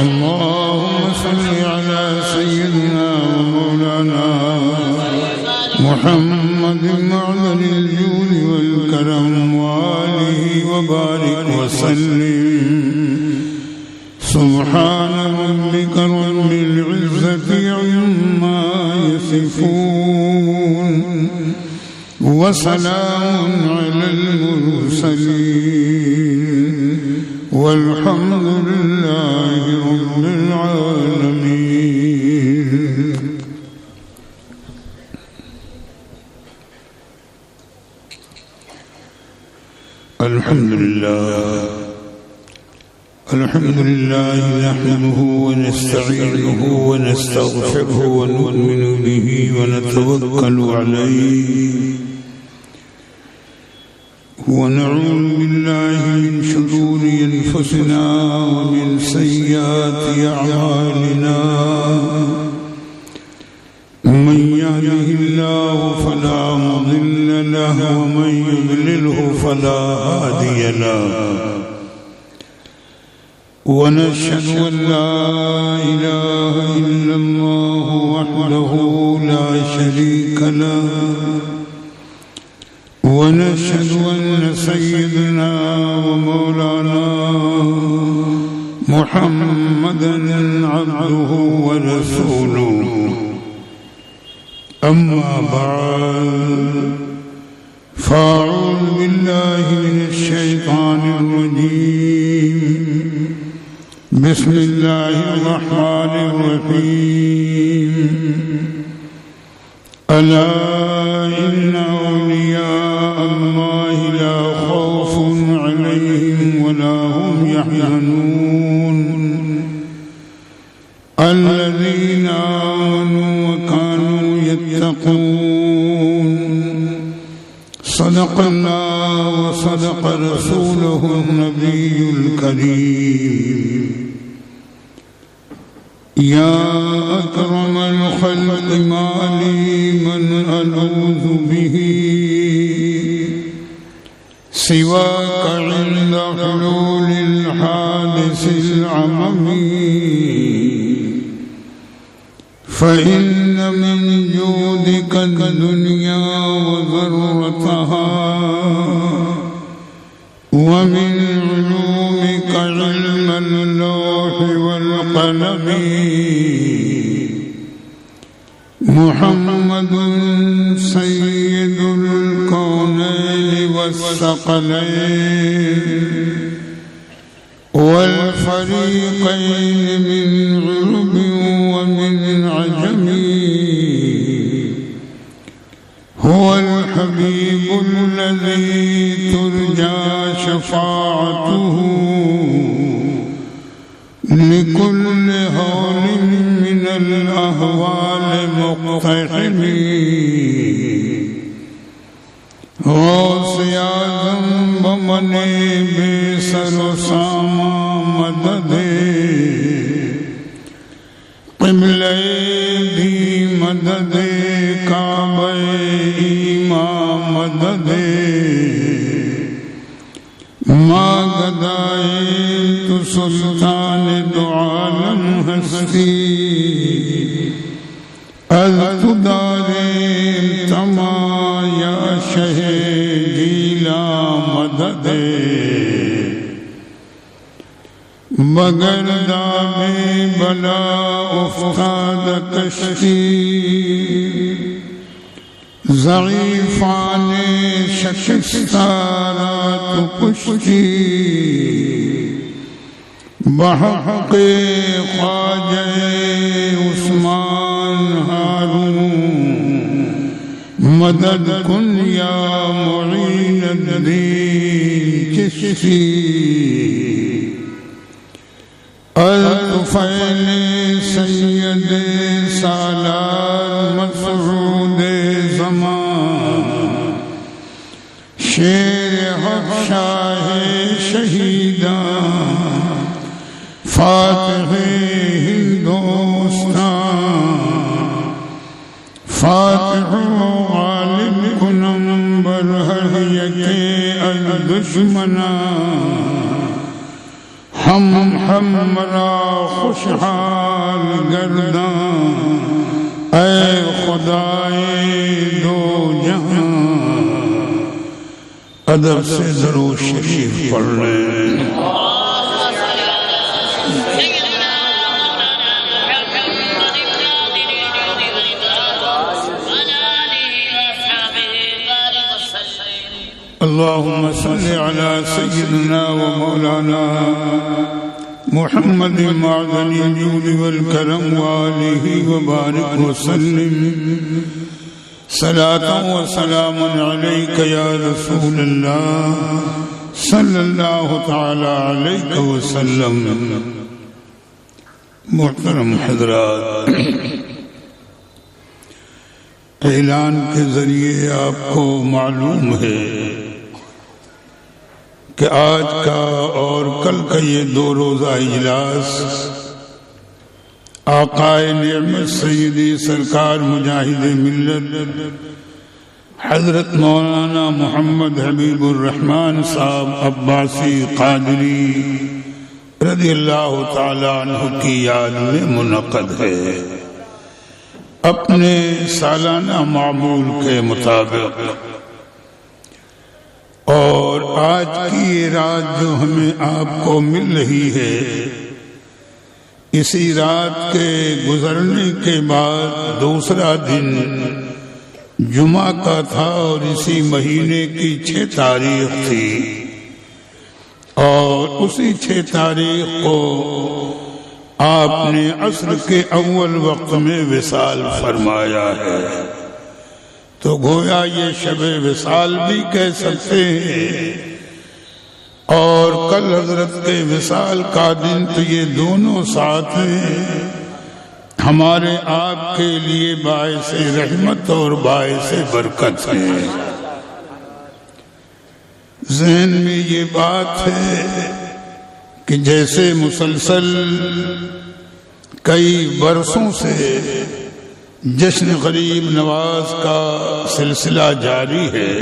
اللهم صل على سيدنا ومولانا محمد معدن الجود والكرم وآله وبارك وسلم. سبحان ربك رب العزة عما يصفون وسلام على المرسلين والحمد لله رب العالمين. الحمد لله نحمده ونستعينه ونستغفره ونؤمن به ونتوكل عليه ونعوذ بالله من شرور أنفسنا ومن سيئات أعمالنا. من يهده الله فلا مضل له ومن يضلله فلا هادي له. ونشهد أن لا إله إلا الله وحده لا شريك له. ونشهد أن سيدنا ومولانا محمدا عبده ورسوله. أما بعد فأعوذ بالله من الشيطان الرجيم. بسم الله الرحمن الرحيم. ألا إن أولياء الله لا خوف عليهم ولا هم يحزنون الذين آمنوا وكانوا يتقون. صدق الله وصدق رسوله النبي الكريم. يا أكرم الخلق ما لي من ألوذ به سواك عند حلول الحادث العممي. فإن من جودك الدنيا وذرتها ومن علومك علم اللوح والقلم. محمد سيد الكونين والثقلين والفريقين من عرب ومن عجم. هو الحبيب الذي ترجى شفاعته لكل هول من الأهوال مقتحم. غوث اعظم بمنے بے سر و ساما مدد. قبلہ بھی مدد کعبہ ایماں مدد. ماں گدائے تو سلطان دو عالم ہستی. از تو دارے تما یا شہ گیلا مدد. مگر دام بلا افتاد کشتی ضعیفان شکستارا تو کشتی. بحق خواجہ عثمان ہارون مدد کن یا معین الدین چشتی. الطفیل سید سالار مسعود زمان. شیر حق شاہ شہیدان فاتح ہندوستان. فاتح غالب کنم بر ہر یکے الدشمنان. ہم ہمرا خوشحال گرداں اے خدائے دو جہاں ادب سے درود شریف پڑھ لیں اللهم صل على سيدنا ومولانا محمد معدن الجود والكرم وآله وبارك وسلم صلاة وسلام عليك يا رسول الله صلى الله تعالى عليك وسلم. محترم حضرات، اعلان کے ذریعے آپ کو معلوم ہے کہ آج کا اور کل کا یہ 2 روزہ اجلاس آقائے نعمت سیدی سرکار مجاہد ملت حضرت مولانا محمد حبیب الرحمن صاحب عباسی قادری رضی اللہ تعالی عنہ کی یاد میں منعقد ہے. اپنے سالانہ معمول کے مطابق اور آج کی یہ رات جو ہمیں آپ کو مل رہی ہے، اسی رات کے گزرنے کے بعد دوسرا دن جمعہ کا تھا اور اسی مہینے کی 6 تاریخ تھی، اور اسی 6 تاریخ کو آپ نے عصر کے اول وقت میں وصال فرمایا ہے. تو گویا یہ شب وصال بھی کہہ سکتے ہیں، اور کل حضرت کے وصال کا دن، تو یہ دونوں ساتھ ہیں ہمارے آپ کے لیے باعث رحمت اور باعث برکت ہیں. ذہن میں یہ بات ہے کہ جیسے مسلسل کئی برسوں سے جشن غریب نواز کا سلسلہ جاری ہے،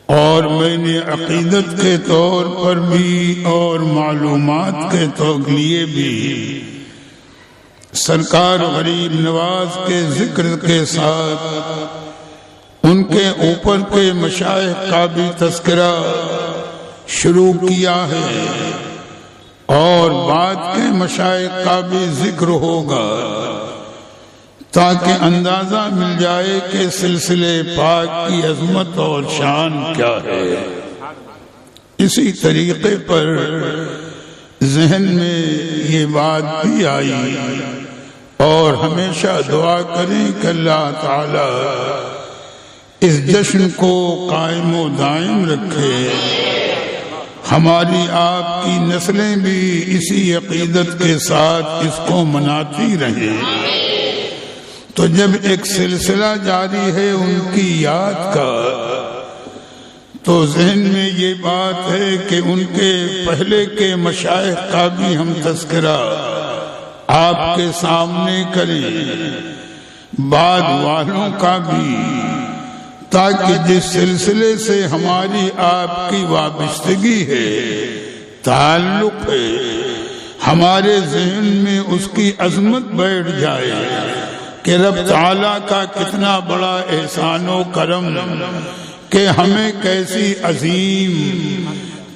اور میں نے عقیدت کے طور پر بھی اور معلومات کے لیے بھی سرکار غریب نواز کے ذکر کے ساتھ ان کے اوپر کے مشائخ کا بھی تذکرہ شروع کیا ہے، اور بعد کے مشائخ کا بھی ذکر ہوگا، تاکہ اندازہ مل جائے کہ سلسلے پاک کی عظمت اور شان کیا ہے. اسی طریقے پر ذہن میں یہ بات بھی آئی، اور ہمیشہ دعا کریں کہ اللہ تعالی اس جشن کو قائم و دائم رکھے، ہماری آپ کی نسلیں بھی اسی عقیدت کے ساتھ اس کو مناتی رہیں. تو جب ایک سلسلہ جاری ہے ان کی یاد کا، تو ذہن میں یہ بات ہے کہ ان کے پہلے کے مشائخ کا بھی ہم تذکرہ آپ کے سامنے کریں، بعد والوں کا بھی، تاکہ جس سلسلے سے ہماری آپ کی وابستگی ہے، تعلق ہے، ہمارے ذہن میں اس کی عظمت بیٹھ جائے کہ رب تعالیٰ کا کتنا بڑا احسان و کرم کہ ہمیں کیسی عظیم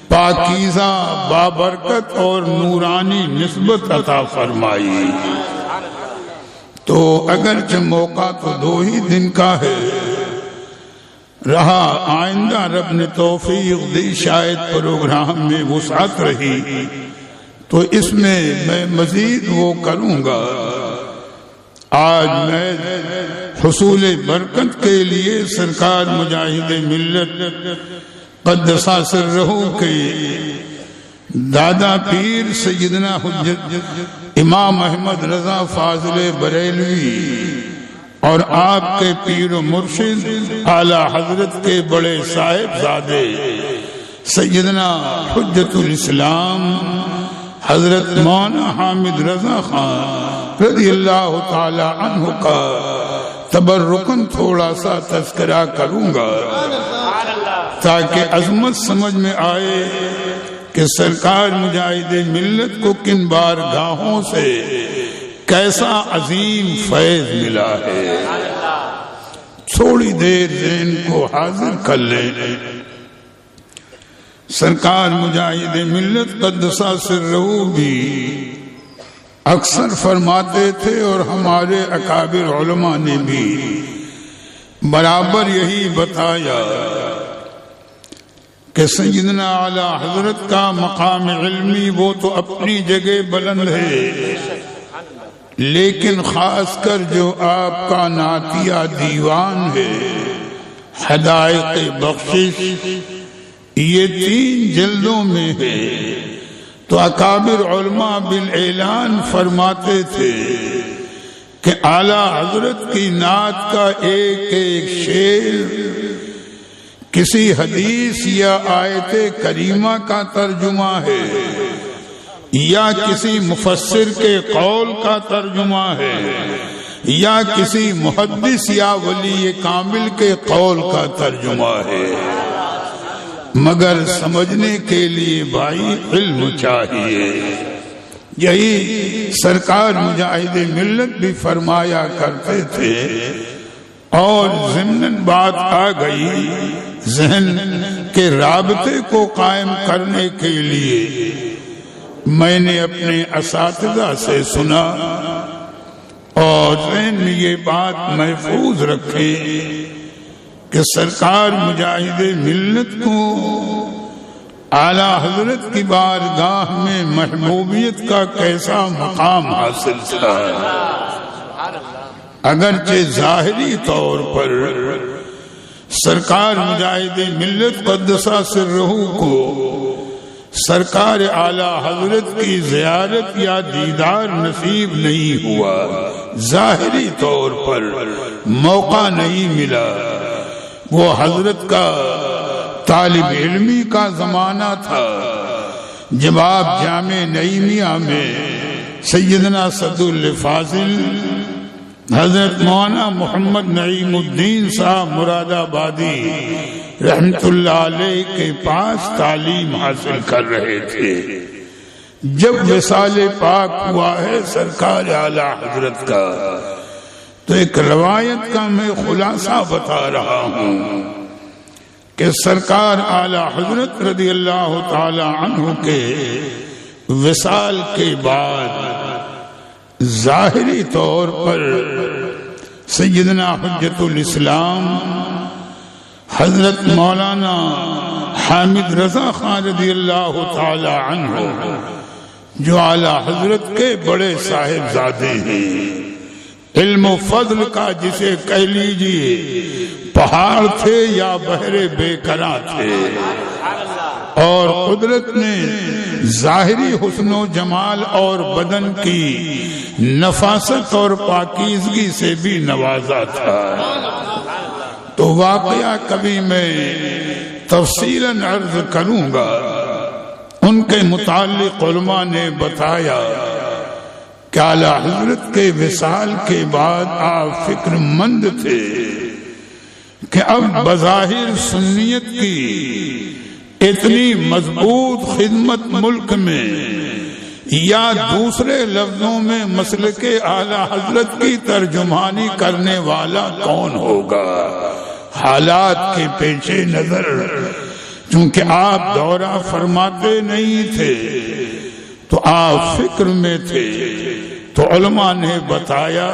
پاکیزہ بابرکت اور نورانی نسبت عطا فرمائی. تو اگرچہ موقع تو 2 ہی دن کا ہے رہا، آئندہ رب نے توفیق دی، شاید پروگرام میں وسعت رہی تو اس میں مزید وہ کروں گا. آج میں حصول برکت کے لیے سرکار مجاہد ملت قدس سرہ کے دادا پیر سیدنا حجت امام احمد رضا فاضل بریلوی اور آپ کے پیر و مرشد اعلیٰ حضرت کے بڑے صاحبزادے سیدنا حجت الاسلام حضرت مولانا حامد رضا خان رضی اللہ تعالی عنہ کا تبرکن تھوڑا سا تذکرہ کروں گا، تاکہ عظمت سمجھ میں آئے کہ سرکار مجاہد ملت کو کن بارگاہوں سے کیسا عظیم فیض ملا ہے۔ تھوڑی دیر ذہن کو حاضر کر لیں، سرکار مجاہد ملت قدس سرہ بھی اکثر فرماتے تھے، اور ہمارے اکابر علماء نے بھی برابر یہی بتایا کہ سیدنا اعلی حضرت کا مقام علمی وہ تو اپنی جگہ بلند ہے، لیکن خاص کر جو آپ کا نعتیہ دیوان ہے حدائق بخشش، یہ 3 جلدوں میں ہے۔ تو اکابر علماء بالاعلان فرماتے تھے کہ اعلیٰ حضرت کی نعت کا ایک ایک شعر کسی حدیث یا آیت کریمہ کا ترجمہ ہے، یا کسی مفسر کے قول کا ترجمہ ہے، یا کسی محدث یا ولی کامل کے قول کا ترجمہ ہے، مگر سمجھنے کے لیے بھائی علم چاہیے۔ یہی سرکار مجاہد ملت بھی فرمایا کرتے تھے، اور ضمناً بات آ گئی ذہن کے رابطے کو قائم کرنے کے لیے میں نے اپنے اساتذہ سے سنا، اور ذہن میں یہ بات محفوظ رکھے کہ سرکار مجاہد ملت کو اعلیٰ حضرت کی بارگاہ میں محبوبیت کا کیسا مقام حاصل تھا۔ اگرچہ ظاہری طور پر سرکار مجاہد ملت قدس سرہ کو سرکار اعلیٰ حضرت کی زیارت یا دیدار نصیب نہیں ہوا، ظاہری طور پر موقع نہیں ملا۔ وہ حضرت کا طالب علمی کا زمانہ تھا جب آپ جامع نعیمیہ میں سیدنا صدر الفاضل حضرت مولانا محمد نعیم الدین صاحب مراد آبادی رحمت اللہ علیہ کے پاس تعلیم حاصل کر رہے تھے۔ جب وصال پاک ہوا ہے سرکار اعلی حضرت کا، تو ایک روایت کا میں خلاصہ بتا رہا ہوں کہ سرکار اعلی حضرت رضی اللہ تعالی عنہ کے وصال کے بعد ظاہری طور پر سیدنا حجت الاسلام حضرت مولانا حامد رضا خان رضی اللہ تعالی عنہ جو اعلی حضرت کے بڑے صاحبزادے ہیں، علم و فضل کا جسے کہہ لیجئے پہاڑ تھے یا بحر بے کراں تھے، اور قدرت نے ظاہری حسن و جمال اور بدن کی نفاست اور پاکیزگی سے بھی نوازا تھا۔ تو واقعہ کبھی میں تفصیلاً عرض کروں گا، ان کے متعلق علماء نے بتایا کہ اعلیٰ حضرت کے وصال کے بعد آپ فکر مند تھے کہ اب بظاہر سنیت کی اتنی مضبوط خدمت ملک میں، یا دوسرے لفظوں میں مسلک اعلیٰ حضرت کی ترجمانی کرنے والا کون ہوگا۔ حالات کے پیش نظر چونکہ آپ دورہ فرماتے نہیں تھے تو آپ فکر میں تھے، تو علماء نے بتایا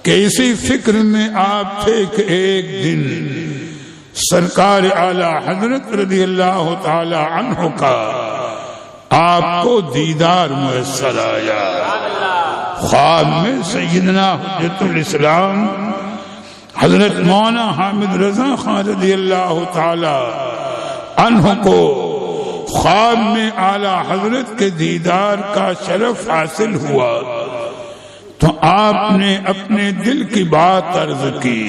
کہ اسی فکر میں آپ تھے کہ ایک دن سرکار اعلی حضرت رضی اللہ تعالی عنہ کا آپ کو دیدار میسر آیا۔ خواب میں سیدنا حجت الاسلام حضرت مولانا حامد رضا خان رضی اللہ تعالی عنہ کو خواب میں اعلی حضرت کے دیدار کا شرف حاصل ہوا، تو آپ نے اپنے دل کی بات عرض کی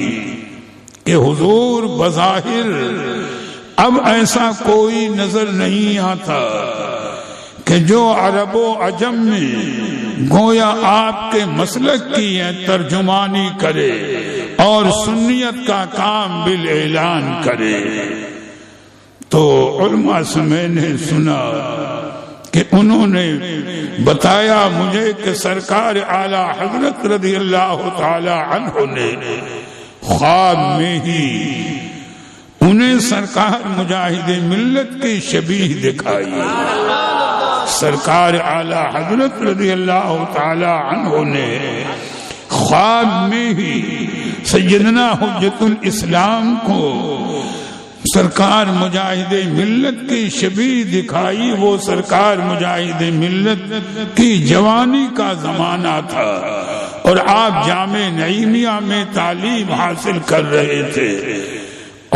کہ حضور بظاہر اب ایسا کوئی نظر نہیں آتا کہ جو عرب و عجم میں گویا آپ کے مسلک کی ترجمانی کرے اور سنیت کا کام بالاعلان کرے۔ تو علماء سے میں نے سنا کہ انہوں نے بتایا مجھے کہ سرکار اعلی حضرت رضی اللہ تعالی عنہ نے خواب میں ہی انہیں سرکار مجاہد ملت کی شبیہ دکھائی. سرکار اعلی حضرت رضی اللہ تعالی عنہ نے خواب میں ہی سیدنا حجت الاسلام کو سرکار مجاہد ملت کی شبیہ دکھائی. وہ سرکار مجاہد ملت کی جوانی کا زمانہ تھا اور آپ جامع نعیمیہ میں تعلیم حاصل کر رہے تھے،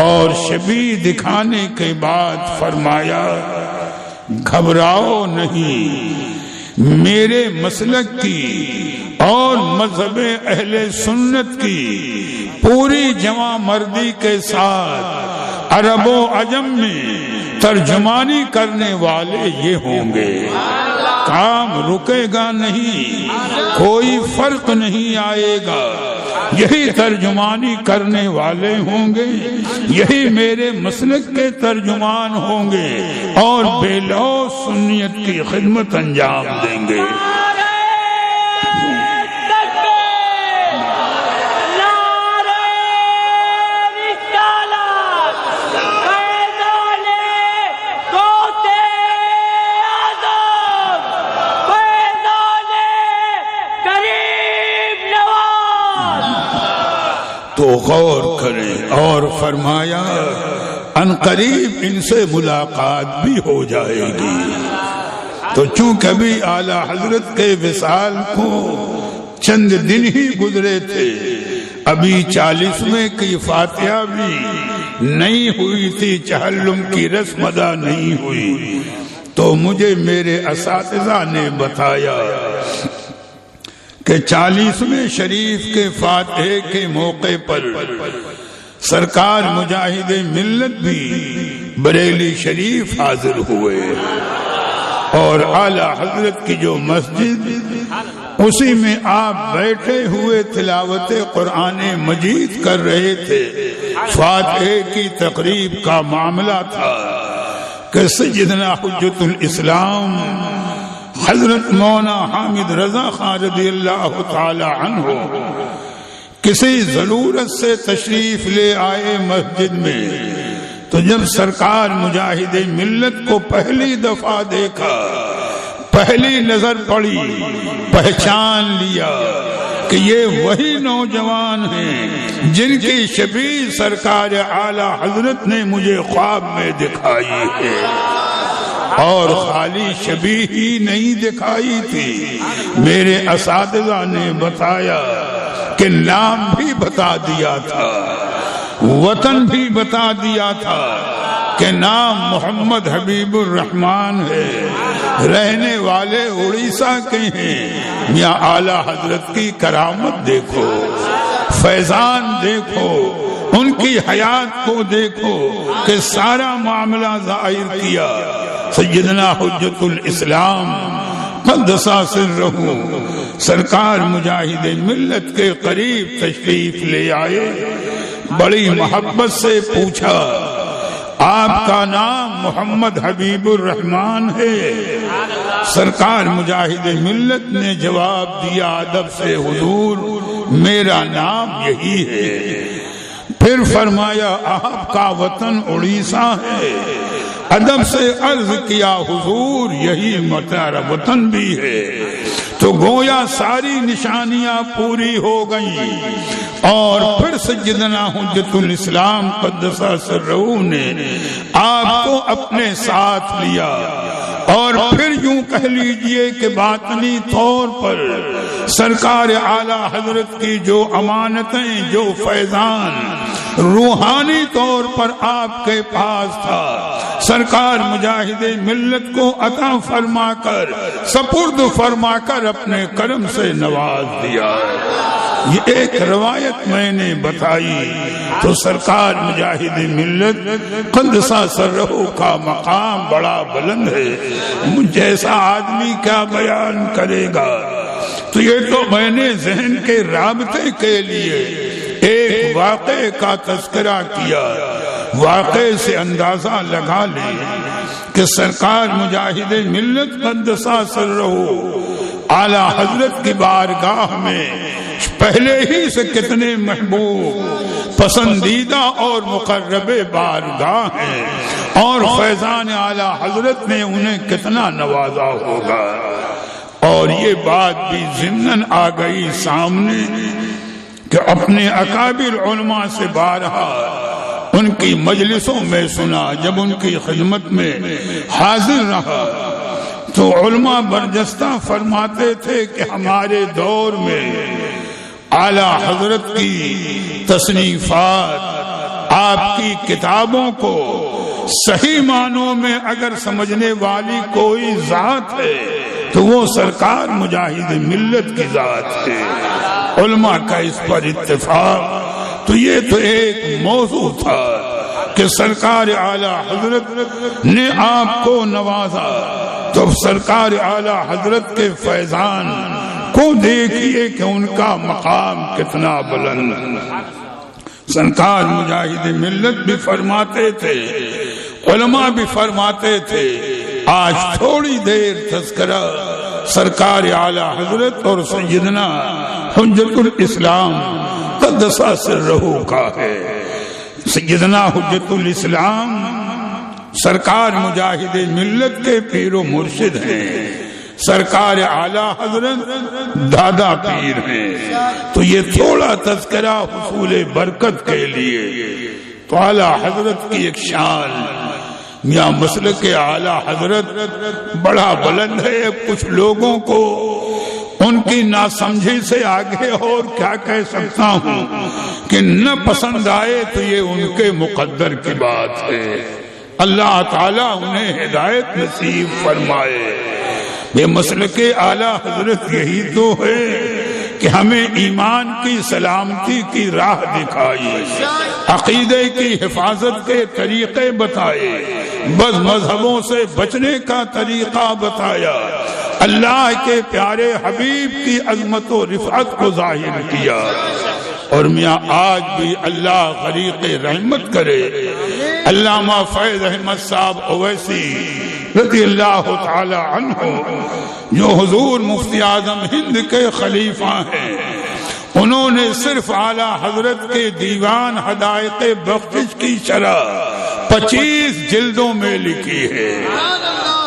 اور شبیہ دکھانے کے بعد فرمایا گھبراؤ نہیں، میرے مسلک کی اور مذہب اہل سنت کی پوری جوان مردی کے ساتھ عرب و عجم میں ترجمانی کرنے والے یہ ہوں گے. کام رکے گا نہیں، کوئی فرق نہیں آئے گا، یہی ترجمانی کرنے والے ہوں گے، یہی میرے مسلک کے ترجمان ہوں گے اور بے لوث سنیت کی خدمت انجام دیں گے. تو غور کریں، اور فرمایا ان قریب ان سے ملاقات بھی ہو جائے گی. تو چونکہ بھی اعلی حضرت کے وصال کو چند دن ہی گزرے تھے، ابھی 40ویں کی فاتحہ بھی نہیں ہوئی تھی، چہلم کی رسم ادا نہیں ہوئی، تو مجھے میرے اساتذہ نے بتایا کہ 40ویں شریف کے فاتحے کے موقع پر سرکار مجاہد ملت بھی بریلی شریف حاضر ہوئے، اور اعلی حضرت کی جو مسجد اسی میں آپ بیٹھے ہوئے تلاوت قرآن مجید کر رہے تھے. فاتحے کی تقریب کا معاملہ تھا کہ سیدنا حجت الاسلام حضرت مولانا حامد رضا خان رضی اللہ تعالی عنہ کسی ضرورت سے تشریف لے آئے مسجد میں. تو جب سرکار مجاہد ملت کو پہلی دفعہ دیکھا، پہلی نظر پڑی، پہچان لیا کہ یہ وہی نوجوان ہیں جن کی شبیہ سرکار اعلی حضرت نے مجھے خواب میں دکھائی ہے. اور خالی شبیہ ہی نہیں دکھائی تھی، میرے اساتذہ نے بتایا کہ نام بھی بتا دیا تھا، وطن بھی بتا دیا تھا کہ نام محمد حبیب الرحمان ہے، رہنے والے اڑیسہ کے ہیں. یا اعلی حضرت کی کرامت دیکھو، فیضان دیکھو، ان کی حیات کو دیکھو کہ سارا معاملہ ظاہر کیا. سیدنا حجت الاسلام قدس سرہ سرکار مجاہد ملت کے قریب تشریف لے آئے، بڑی محبت سے پوچھا آپ کا نام محمد حبیب الرحمان ہے؟ سرکار مجاہد ملت نے جواب دیا ادب سے، حضور میرا نام یہی ہے. پھر فرمایا آپ کا وطن اڑیسہ ہے. ادب سے عرض کیا حضور یہی میرا وطن بھی ہے. تو گویا ساری نشانیاں پوری ہو گئیں، اور پھر سیدنا حجت الاسلام قدس سرہ نے آپ کو اپنے ساتھ لیا، اور پھر یوں کہہ لیجئے کہ باطنی طور پر سرکار اعلی حضرت کی جو امانتیں، جو فیضان روحانی طور پر آپ کے پاس تھا، سرکار مجاہد ملت کو عطا فرما کر، سپرد فرما کر اپنے کرم سے نواز دیا. یہ ایک روایت میں نے بتائی. تو سرکار مجاہد ملت قدس سرہ کا مقام بڑا بلند ہے، مجھ جیسا آدمی کیا بیان کرے گا. تو یہ تو میں نے ذہن کے رابطے کے لیے ایک واقعے کا تذکرہ کیا. واقعے سے اندازہ لگا لیں کہ سرکار مجاہد ملت قدسہ سرہ اعلی حضرت کی بارگاہ میں پہلے ہی سے کتنے محبوب پسندیدہ اور مقرب بارگاہ ہیں، اور فیضان اعلی حضرت نے انہیں کتنا نوازا ہوگا۔ اور یہ بات بھی ضمناً آ گئی سامنے کہ اپنے اکابر علماء سے بارہا ان کی مجلسوں میں سنا، جب ان کی خدمت میں حاضر رہا تو علماء برجستہ فرماتے تھے کہ ہمارے دور میں اعلی حضرت کی تصنیفات، آپ کی کتابوں کو صحیح معنوں میں اگر سمجھنے والی کوئی ذات ہے تو وہ سرکار مجاہد ملت کی ذات ہے۔ علماء کا اس پر اتفاق، تو یہ تو ایک موضوع تھا کہ سرکار اعلی حضرت نے آپ کو نوازا، تو سرکار اعلی حضرت کے فیضان کو دیکھیے کہ ان کا مقام کتنا بلند۔ سرکار مجاہد ملت بھی فرماتے تھے، علماء بھی فرماتے تھے، آج تھوڑی دیر تذکرہ سرکار اعلی حضرت اور سیدنا حجت الاسلام قدسہ سرہ کا ہے۔ سیدنا حجت الاسلام سرکار مجاہد ملت کے پیر و مرشد ہیں، سرکار اعلی حضرت دادا پیر ہیں، تو یہ تھوڑا تذکرہ حصول برکت کے لیے۔ تو اعلی حضرت کی ایک شان، میاں مسلک اعلی حضرت بڑا بلند ہے۔ کچھ لوگوں کو ان کی ناسمجھی سے آگے اور کیا کہہ سکتا ہوں کہ نہ پسند آئے تو یہ ان کے مقدر کی بات ہے، اللہ تعالیٰ انہیں ہدایت نصیب فرمائے۔ یہ مسلک اعلی حضرت یہی تو ہے کہ ہمیں ایمان کی سلامتی کی راہ دکھائی، عقیدے کی حفاظت کے طریقے بتائے، بد مذہبوں سے بچنے کا طریقہ بتایا، اللہ کے پیارے حبیب کی عظمت و رفعت کو ظاہر کیا۔ اور میاں آج بھی اللہ غریق رحمت کرے علامہ فیض احمد صاحب اویسی رضی اللہ تعالی عنہ، جو حضور مفتی اعظم ہند کے خلیفہ ہیں، انہوں نے صرف اعلی حضرت کے دیوان حدائق بخشش کی شرح 25 جلدوں میں لکھی ہے،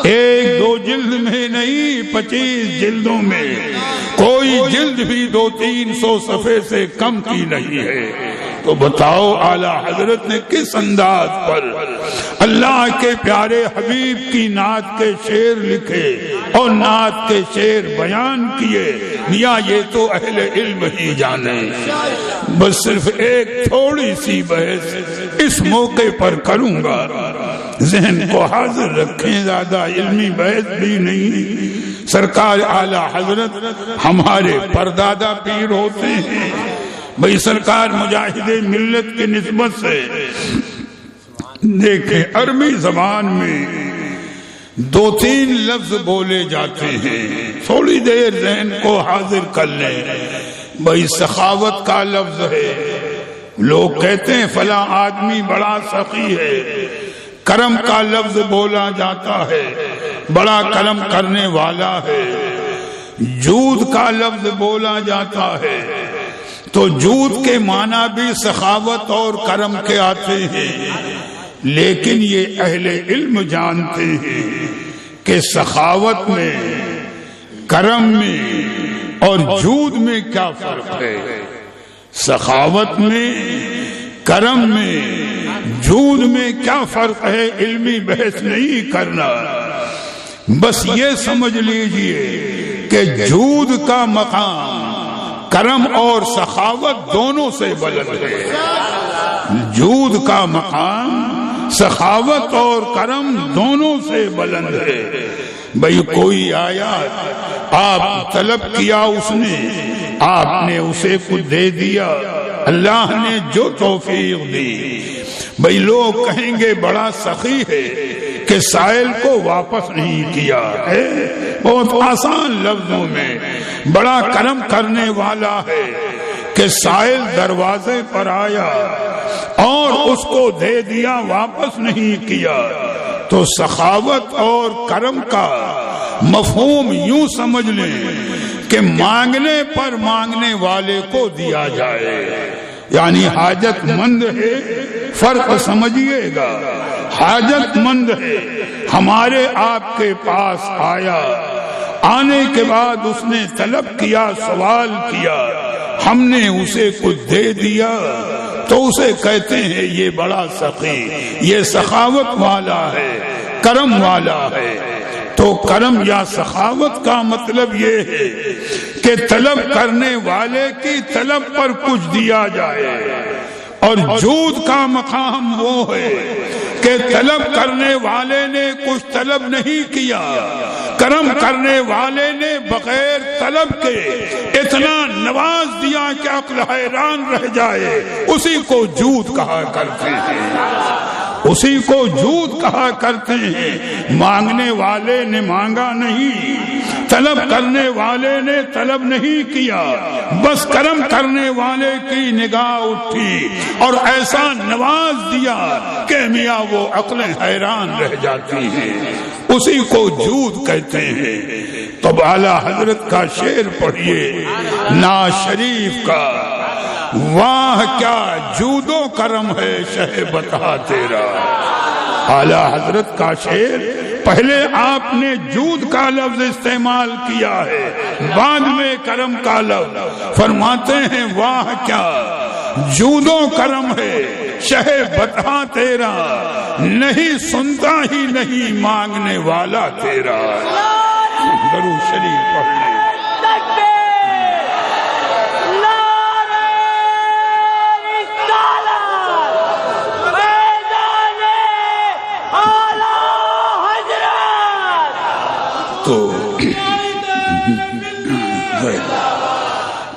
ایک دو جلد میں نہیں، 25 جلدوں میں، کوئی جلد بھی 200-300 صفحے سے کم کی نہیں ہے۔ تو بتاؤ اعلی حضرت نے کس انداز پر اللہ کے پیارے حبیب کی نعت کے شعر لکھے اور نعت کے شعر بیان کیے، میاں یہ تو اہل علم ہی جانے۔ بس صرف ایک تھوڑی سی بحث اس موقع پر کروں گا، ذہن کو حاضر رکھیں، زیادہ علمی بحث بھی نہیں۔ سرکار اعلی حضرت ہمارے پردادا پیر ہوتے ہیں، بھئی سرکار مجاہد ملت کی نسبت سے دیکھیں عربی زبان میں 2-3 لفظ بولے جاتے ہیں، تھوڑی دیر ذہن کو حاضر کر لیں۔ بھئی سخاوت کا لفظ ہے، لوگ کہتے ہیں فلاں آدمی بڑا سخی ہے۔ کرم کا لفظ بولا جاتا ہے، بڑا کرم کرنے والا ہے۔ جود کا لفظ بولا جاتا ہے، تو جود کے معنی بھی سخاوت اور کرم کے آتے ہیں، لیکن یہ اہل علم جانتے ہیں کہ سخاوت میں، کرم میں اور جود میں کیا فرق ہے۔ سخاوت میں، کرم میں، جود میں کیا فرق ہے، علمی بحث نہیں کرنا، بس یہ سمجھ لیجئے کہ جود کا مقام کرم اور سخاوت دونوں سے بلند ہے۔ جود کا مقام سخاوت اور کرم دونوں سے بلند ہے۔ بھئی کوئی آیا، آپ طلب کیا، اس نے، آپ نے اسے کچھ دے دیا، اللہ نے جو توفیق دی۔ بھئی لوگ کہیں گے بڑا سخی ہے کہ سائل کو واپس نہیں کیا ہے، بہت آسان لفظوں میں بڑا کرم کرنے والا ہے کہ سائل دروازے پر آیا اور اس کو دے دیا واپس نہیں کیا. تو سخاوت اور کرم کا مفہوم یوں سمجھ لیں کہ مانگنے پر مانگنے والے کو دیا جائے. یعنی حاجت مند ہے، فرق سمجھیے گا. حاجت مند ہے، ہمارے آپ کے پاس آیا، آنے کے بعد اس نے طلب کیا، سوال کیا، ہم نے اسے کچھ دے دیا تو اسے کہتے ہیں یہ بڑا سخی، یہ سخاوت والا ہے، کرم والا ہے. تو کرم یا سخاوت کا مطلب یہ ہے کہ طلب کرنے والے کی طلب پر کچھ دیا جائے. اور جود کا مقام وہ ہے کہ طلب کرنے والے نے کچھ طلب نہیں کیا، کرم کرنے والے نے بغیر طلب کے اتنا نواز دیا کہ عقل حیران رہ جائے. اسی کو جود کہا کرتے ہیں، اسی کو جود کہا کرتے ہیں. مانگنے والے نے مانگا نہیں، طلب کرنے والے نے طلب نہیں کیا، بس کرم کرنے والے کی نگاہ اٹھی اور ایسا نواز دیا کہ میاں وہ عقلیں حیران رہ جاتی ہیں. اسی کو جود کہتے ہیں. تو اعلیٰ حضرت کا شعر پڑھیے ناز شریف کا، واہ کیا جود و کرم ہے شہ بتا تیرا. اعلیٰ حضرت کا شعر، پہلے آپ نے جود کا لفظ استعمال کیا ہے، بعد میں کرم کا لفظ. فرماتے ہیں واہ کیا جود و کرم ہے شہ بتا تیرا، نہیں سنتا ہی نہیں مانگنے والا تیرا. درود شریف پڑھ لیں.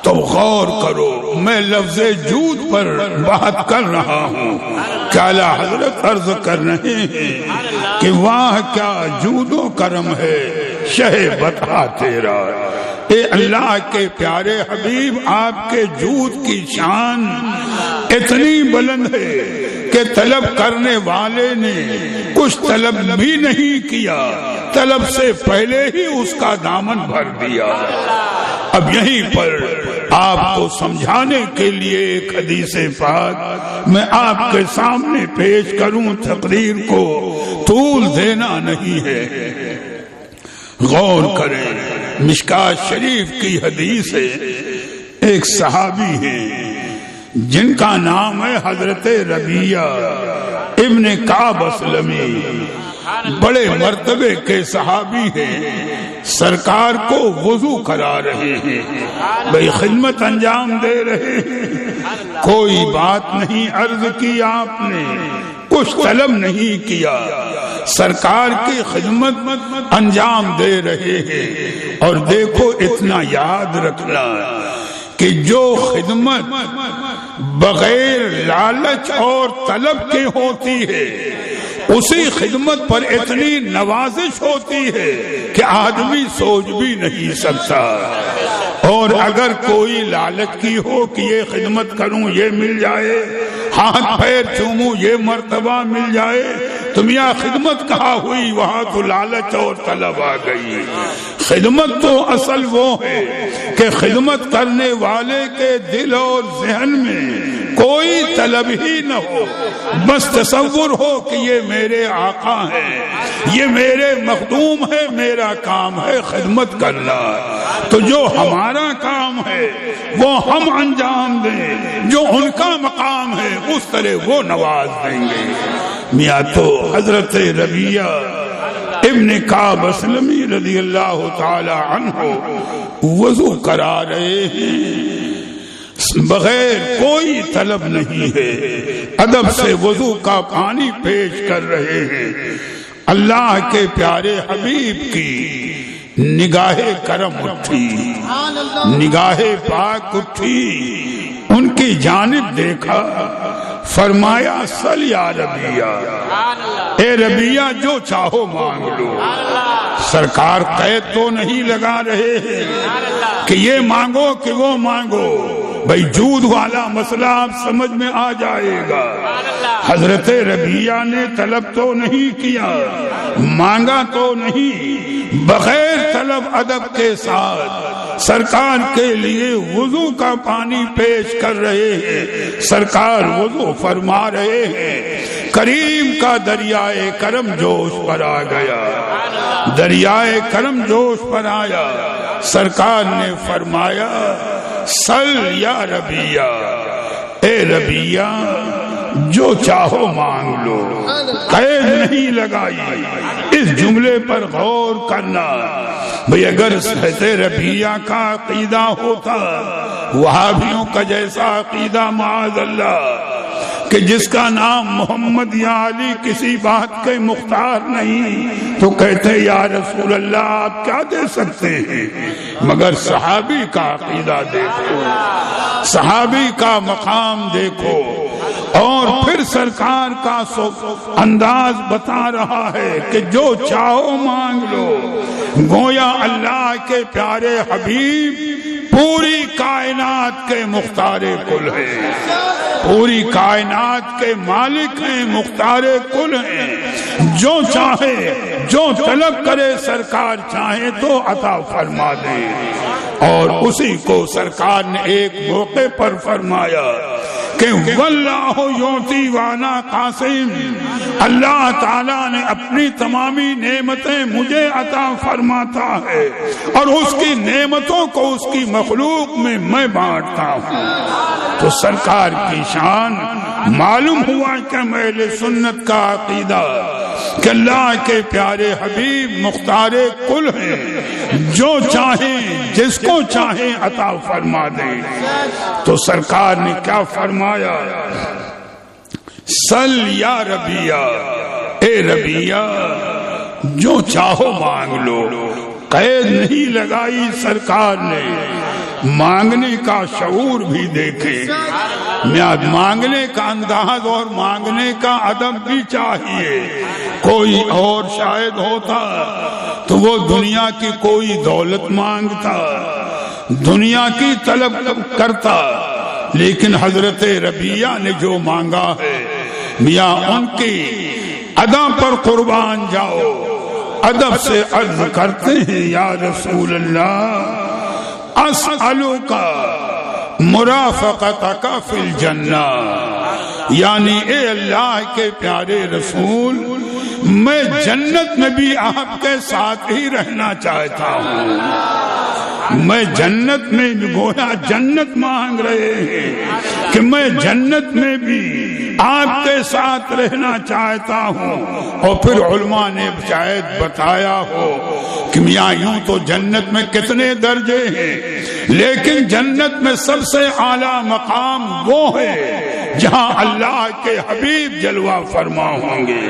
تو غور کرو، میں لفظ جود پر بات کر رہا ہوں کہ اعلیٰ حضرت عرض کر رہے ہیں کہ واہ کیا جود و کرم ہے شہ بتا تیرا. اے اللہ کے پیارے حبیب، آپ کے جود کی شان اتنی بلند ہے کہ طلب کرنے والے نے کچھ طلب بھی نہیں کیا، طلب سے پہلے ہی اس کا دامن بھر دیا. اب یہیں پر آپ کو سمجھانے کے لیے ایک حدیث پاک میں آپ کے سامنے پیش کروں. تقریر کو طول دینا نہیں ہے، غور کریں. مشکات شریف کی حدیث ہے، ایک صحابی ہیں جن کا نام ہے حضرت ربیہ ابن کعب اسلمی، بڑے مرتبے کے صحابی ہیں. سرکار کو وضو کرا رہے ہیں، بھئی خدمت انجام دے رہے ہیں. کوئی بات نہیں عرض کی آپ نے، کچھ طلب نہیں کیا، سرکار کی خدمت انجام دے رہے ہیں. اور دیکھو اتنا یاد رکھنا کہ جو خدمت بغیر لالچ اور طلب کے ہوتی ہے اسی خدمت پر اتنی نوازش ہوتی ہے کہ آدمی سوچ بھی نہیں سکتا. اور اگر کوئی لالچ کی ہو کہ یہ خدمت کروں یہ مل جائے، ہاتھ پیر چوموں یہ مرتبہ مل جائے، تو میاں خدمت کہاں ہوئی، وہاں تو لالچ اور طلب آ گئی. خدمت تو اصل وہ ہے کہ خدمت کرنے والے کے دل اور ذہن میں کوئی طلب ہی نہ ہو، بس تصور ہو کہ یہ میرے آقا ہیں، یہ میرے مخدوم ہے، میرا کام ہے خدمت کرنا. تو جو ہمارا کام ہے وہ ہم انجام دیں، جو ان کا مقام ہے اس طرح وہ نواز دیں گے. میاں تو حضرت ربیہ ابن کعب اسلمی رضی اللہ تعالی عنہ وضو کرا رہے ہیں، بغیر کوئی طلب نہیں ہے، ادب سے وضو کا پانی پیش کر رہے ہیں. اللہ کے پیارے حبیب کی نگاہ کرم اٹھی، نگاہ پاک اٹھی، ان کی جانب دیکھا، فرمایا سل یا ربیہ، اے ربیہ جو چاہو مانگ لو. سرکار قید تو نہیں لگا رہے ہیں کہ یہ مانگو کہ وہ مانگو، بھئی جود والا مسئلہ آپ سمجھ میں آ جائے گا۔ حضرت ربیہ نے طلب تو نہیں کیا، مانگا تو نہیں، بغیر طلب ادب کے ساتھ سرکار کے لیے وضو کا پانی پیش کر رہے ہیں، سرکار وضو فرما رہے ہیں، کریم کا دریائے کرم جوش پر آ گیا، دریائے کرم جوش پر آیا، سرکار نے فرمایا سل یا ربیہ، اے ربیہ جو چاہو مانگ لو، قید نہیں لگائی۔ اس جملے پر غور کرنا، بھئی اگر صحت ربیہ کا عقیدہ ہوتا، وہابیوں کا جیسا عقیدہ معاذ اللہ کہ جس کا نام محمد یا علی کسی بات کے مختار نہیں، تو کہتے یا رسول اللہ آپ کیا دے سکتے ہیں، مگر صحابی کا عقیدہ دیکھو، صحابی کا مقام دیکھو، اور پھر سرکار کا انداز بتا رہا ہے کہ جو چاہو مانگ لو۔ گویا اللہ کے پیارے حبیب پوری کائنات کے مختار کل ہیں، پوری کائنات کے مالک ہیں، مختار کل ہیں، جو چاہے جو طلب کرے سرکار چاہے تو عطا فرما دے۔ اور اسی کو سرکار نے ایک موقع پر فرمایا کہ واللہ یعطی وانا قاسم، اللہ تعالیٰ نے اپنی تمامی نعمتیں مجھے عطا فرماتا ہے، اور اس کی نعمتوں کو اس کی مخلوق میں بانٹتا ہوں۔ تو سرکار کی شان معلوم ہوا کہ اہل سنت کا عقیدہ کہ اللہ کے پیارے حبیب مختار کل ہیں، جو چاہیں جس کو چاہیں عطا فرما دے۔ تو سرکار نے کیا فرمایا، سل یا ربیہ، اے ربیہ جو چاہو مانگ لو، قید نہیں لگائی سرکار نے، مانگنے کا شعور بھی دیکھے، مانگنے کا انداز اور مانگنے کا ادب بھی چاہیے۔ کوئی اور شاید ہوتا تو وہ دنیا کی کوئی دولت مانگتا، دنیا کی طلب کرتا، لیکن حضرت ربیہ نے جو مانگا ہے میاں ان کی ادا پر قربان جاؤ، ادب سے عرض کرتے ہیں یا رسول اللہ اسألک مرافقتک فی الجنہ، یعنی اے اللہ کے پیارے رسول میں جنت میں بھی آپ کے ساتھ ہی رہنا چاہتا ہوں۔ میں جنت میں گویا جنت مانگ رہے ہیں کہ میں جنت میں بھی آپ کے ساتھ رہنا چاہتا ہوں۔ اور پھر علماء نے شاید بتایا ہو کہ میاں یوں تو جنت میں کتنے درجے ہیں، لیکن جنت میں سب سے اعلیٰ مقام وہ ہے جہاں اللہ کے حبیب جلوہ فرما ہوں گے۔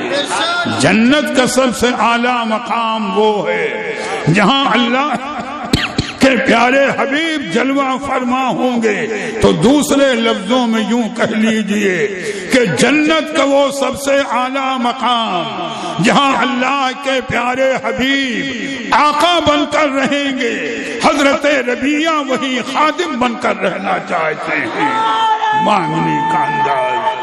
جنت کا سب سے اعلیٰ مقام وہ ہے جہاں اللہ کے پیارے حبیب جلوہ فرما ہوں گے۔ تو دوسرے لفظوں میں یوں کہہ لیجئے کہ جنت کا وہ سب سے اعلیٰ مقام جہاں اللہ کے پیارے حبیب آقا بن کر رہیں گے، حضرت ربیہ وہی خادم بن کر رہنا چاہتے ہیں۔ مانگنے کا انداز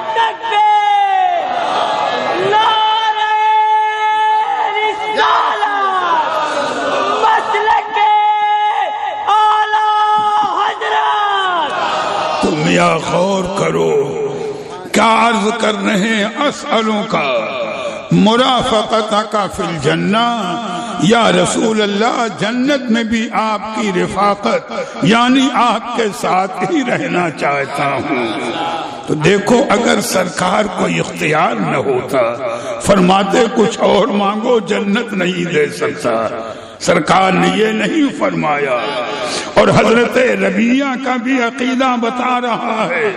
تم یا غور کرو، کیا عرض کر رہے ہیں، اسألک مرافقتک فی الجنہ، یا رسول اللہ جنت میں بھی آپ کی رفاقت یعنی آپ کے ساتھ ہی رہنا چاہتا ہوں۔ تو دیکھو اگر سرکار کو اختیار نہ ہوتا، فرماتے کچھ اور مانگو جنت نہیں دے سکتا، سرکار نے یہ نہیں فرمایا۔ اور حضرت ربیہ کا بھی عقیدہ بتا رہا ہے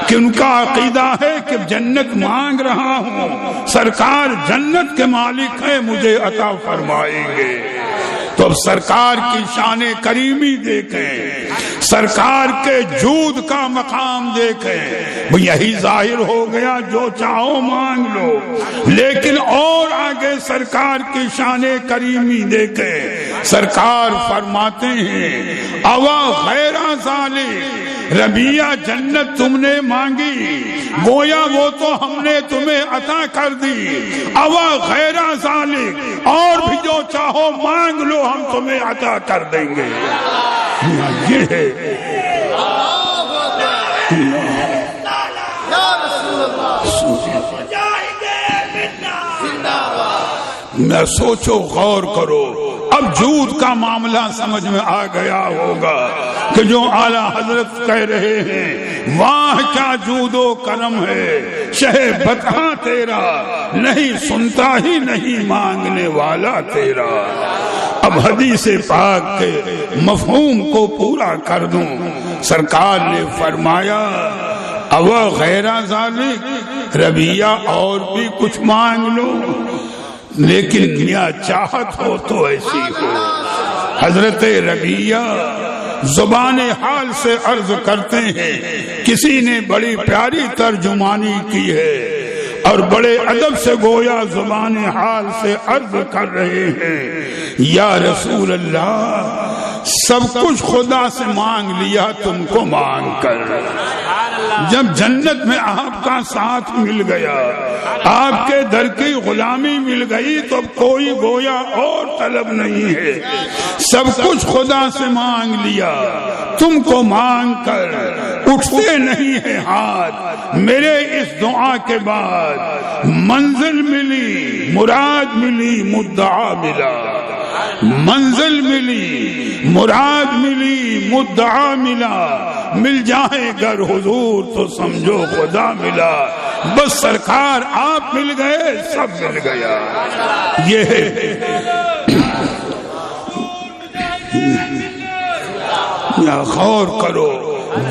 کہ ان کا عقیدہ ہے کہ جنت مانگ رہا ہوں، سرکار جنت کے مالک ہے، مجھے عطا فرمائیں گے۔ تو اب سرکار کی شان کریمی دیکھیں، سرکار کے جود کا مقام دیکھیں، یہی ظاہر ہو گیا جو چاہو مانگ لو۔ لیکن اور آگے سرکار کی شان کریمی دیکھیں، سرکار فرماتے ہیں اوا غیر ذالک ربیہ جنت تم نے مانگی، گویا وہ تو ہم نے تمہیں عطا کر دی، اوا غیر ذالک، اور بھی جو چاہو مانگ لو ہم تمہیں عطا کر دیں گے۔ یہ ہے میں سوچو غور کرو، اب جود کا معاملہ سمجھ میں آ گیا ہوگا کہ جو اعلی حضرت کہہ رہے ہیں واہ کیا جود و کرم ہے، شہ بطحاں تیرا نہیں سنتا ہی نہیں مانگنے والا تیرا۔ اب حدیث پاک کے مفہوم کو پورا کر دوں، سرکار نے فرمایا اوا غیر ذالک، ربیہ اور بھی کچھ مانگ لو، لیکن میاں چاہت ہو تو ایسی ہو۔ حضرت ربیہ زبان حال سے عرض کرتے ہیں، کسی نے بڑی پیاری ترجمانی کی ہے اور بڑے ادب سے گویا زبان حال سے عرض کر رہے ہیں، یا رسول اللہ سب کچھ خدا سے مانگ لیا تم کو مانگ کر، جب جنت میں آپ کا ساتھ مل گیا، آپ کے در کی غلامی مل گئی، تو کوئی گویا اور طلب نہیں ہے، سب کچھ خدا سے مانگ لیا، تم کو مانگ کر اٹھتے نہیں ہیں ہاتھ، میرے اس دعا کے بعد منزل ملی، مراد ملی، مدعا ملا، منزل ملی، مراد ملی، مدعا ملا، مل جائے گر حضور تو سمجھو خدا ملا، بس سرکار آپ مل گئے سب مل گیا۔ یہ ہے غور کرو،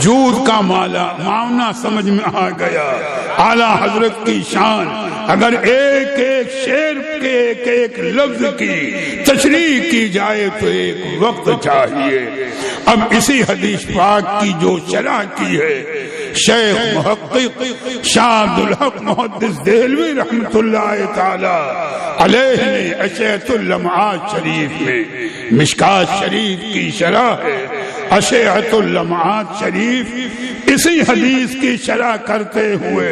جود کا معاملہ سمجھ میں آ گیا، اعلیٰ حضرت کی شان اگر ایک ایک شعر کے ایک ایک لفظ کی تشریح کی جائے تو ایک وقت چاہیے۔ اب اسی حدیث پاک کی جو شرح کی ہے شیخ محقق شاہ عبدالحق محدث دہلوی رحمت اللہ تعالی علیہ نے اشعۃ اللمعات شریف میں، مشکات شریف کی شرح ہے اشعۃ اللمعات شریف، اسی حدیث کی شرح کرتے ہوئے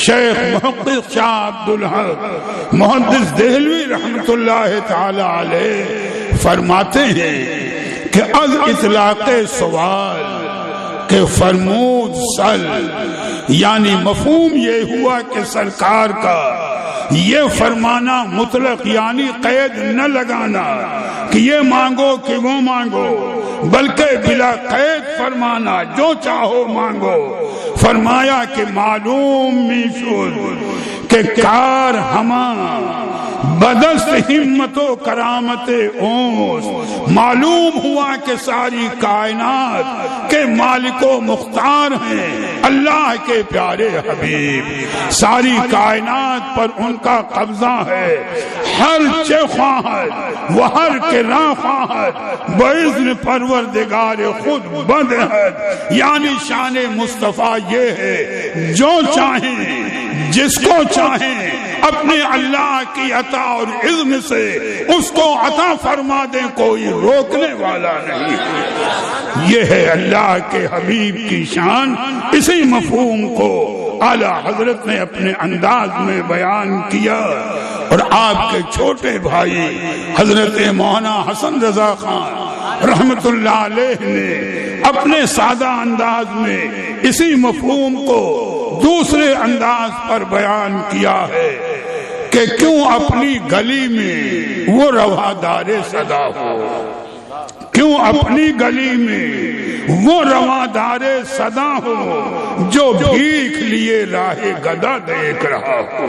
شیخ محقق شاہ عبدالحق محدث دہلوی رحمت اللہ تعالی علیہ فرماتے ہیں کہ از اطلاق سوال کہ فرمود سل، یعنی مفہوم یہ ہوا کہ سرکار کا یہ فرمانا مطلق یعنی قید نہ لگانا کہ یہ مانگو کہ وہ مانگو، بلکہ بلا قید فرمانا جو چاہو مانگو۔ فرمایا کہ معلوم می شد کہ کار ہما بدست ہمت و کرامت اوس، معلوم ہوا کہ ساری کائنات کے مالک و مختار ہیں اللہ کے پیارے حبیب، ساری کائنات پر ان کا قبضہ ہے، ہر چے خواہد وہ ہر کے راہ خواہد باذن پروردگار خود بدہد، یعنی شان مصطفیٰ یہ ہے جو چاہیں جس کو چاہیں اپنے اللہ کی عطا اور اذن سے اس کو عطا فرما دیں، کوئی روکنے والا نہیں ہے۔ یہ ہے اللہ کے حبیب کی شان۔ اسی مفہوم کو اعلیٰ حضرت نے اپنے انداز میں بیان کیا، اور آپ کے چھوٹے بھائی حضرت مولانا حسن رضا خان رحمت اللہ علیہ نے اپنے سادہ انداز میں اسی مفہوم کو دوسرے انداز پر بیان کیا ہے کہ کیوں اپنی گلی میں وہ روادار صدا ہو، کیوں اپنی گلی میں وہ روادار صدا ہو جو بھیک لیے راہ گدا دیکھ رہا ہو،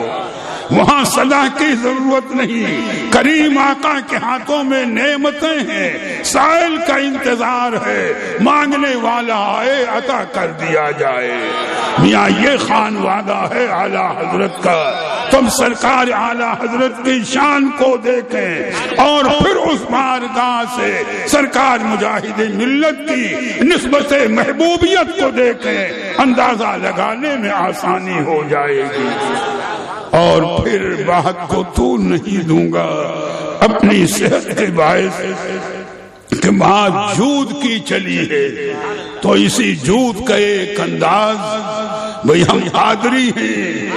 وہاں صدا کی ضرورت نہیں، کریم آقا کے ہاتھوں میں نعمتیں ہیں، سائل کا انتظار ہے، مانگنے والا آئے عطا کر دیا جائے۔ میاں یہ خان وعدہ ہے اعلیٰ حضرت کا، تم سرکار اعلیٰ حضرت کی شان کو دیکھیں اور پھر اس بارگاہ سے سرکار مجاہد ملت کی نسبت محبوبیت کو دیکھیں، اندازہ لگانے میں آسانی ہو جائے گی۔ اور پھر بات کو طول نہیں دوں گا، اپنی صحت کے باعث کہ وہاں جود کی چلی ہے، تو اسی جود کا ایک انداز، بھئی ہم قادری ہیں،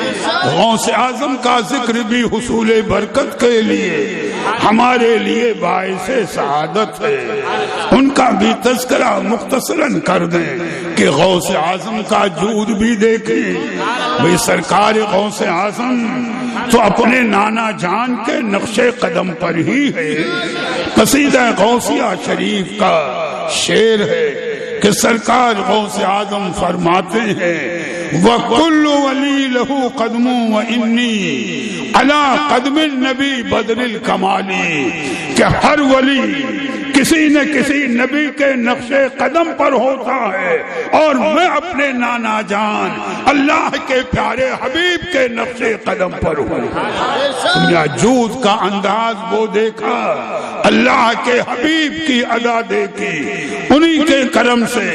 غوث اعظم کا ذکر بھی حصول برکت کے لیے ہمارے لیے باعث سعادت ہے، ان کا بھی تذکرہ مختصراً کر دیں کہ غوث اعظم کا جود بھی دیکھیں۔ بھئی سرکار غوث اعظم تو اپنے نانا جان کے نقش قدم پر ہی ہے۔ قصیدہ غوثیہ شریف کا شعر ہے کہ سرکار غوث اعظم فرماتے ہیں وَكُلُّ وَلِي لَهُ قَدْمٌ وَإِنِّي عَلَىٰ قَدْمِ النَّبِي بَدْرِ الْكَمَالِ، کہ ہر ولی کسی نہ کسی نبی کے نقش قدم پر ہوتا ہے، اور میں اپنے نانا جان اللہ کے پیارے حبیب کے نقش قدم پر ہوں۔ دنیا جود کا انداز وہ دیکھا، اللہ کے حبیب کی ادا دیکھی، انہی کے کرم سے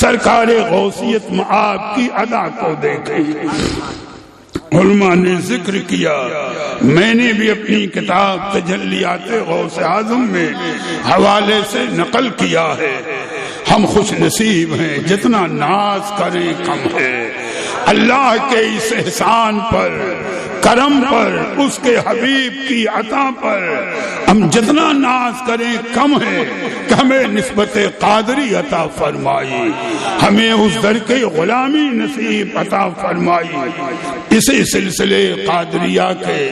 سرکار غوثیت میں آپ کی ادا کو دیکھی۔ علماء نے ذکر کیا، میں نے بھی اپنی کتاب تجلیات غوث اعظم میں حوالے سے نقل کیا ہے۔ ہم خوش نصیب ہیں، جتنا ناز کریں کم ہے، اللہ کے اس احسان پر، کرم پر، اس کے حبیب کی عطا پر ہم جتنا ناز کریں کم ہے کہ ہمیں نسبت قادری عطا فرمائی، ہمیں اس در کے غلامی نصیب عطا فرمائی۔ اسی سلسلے قادریہ کے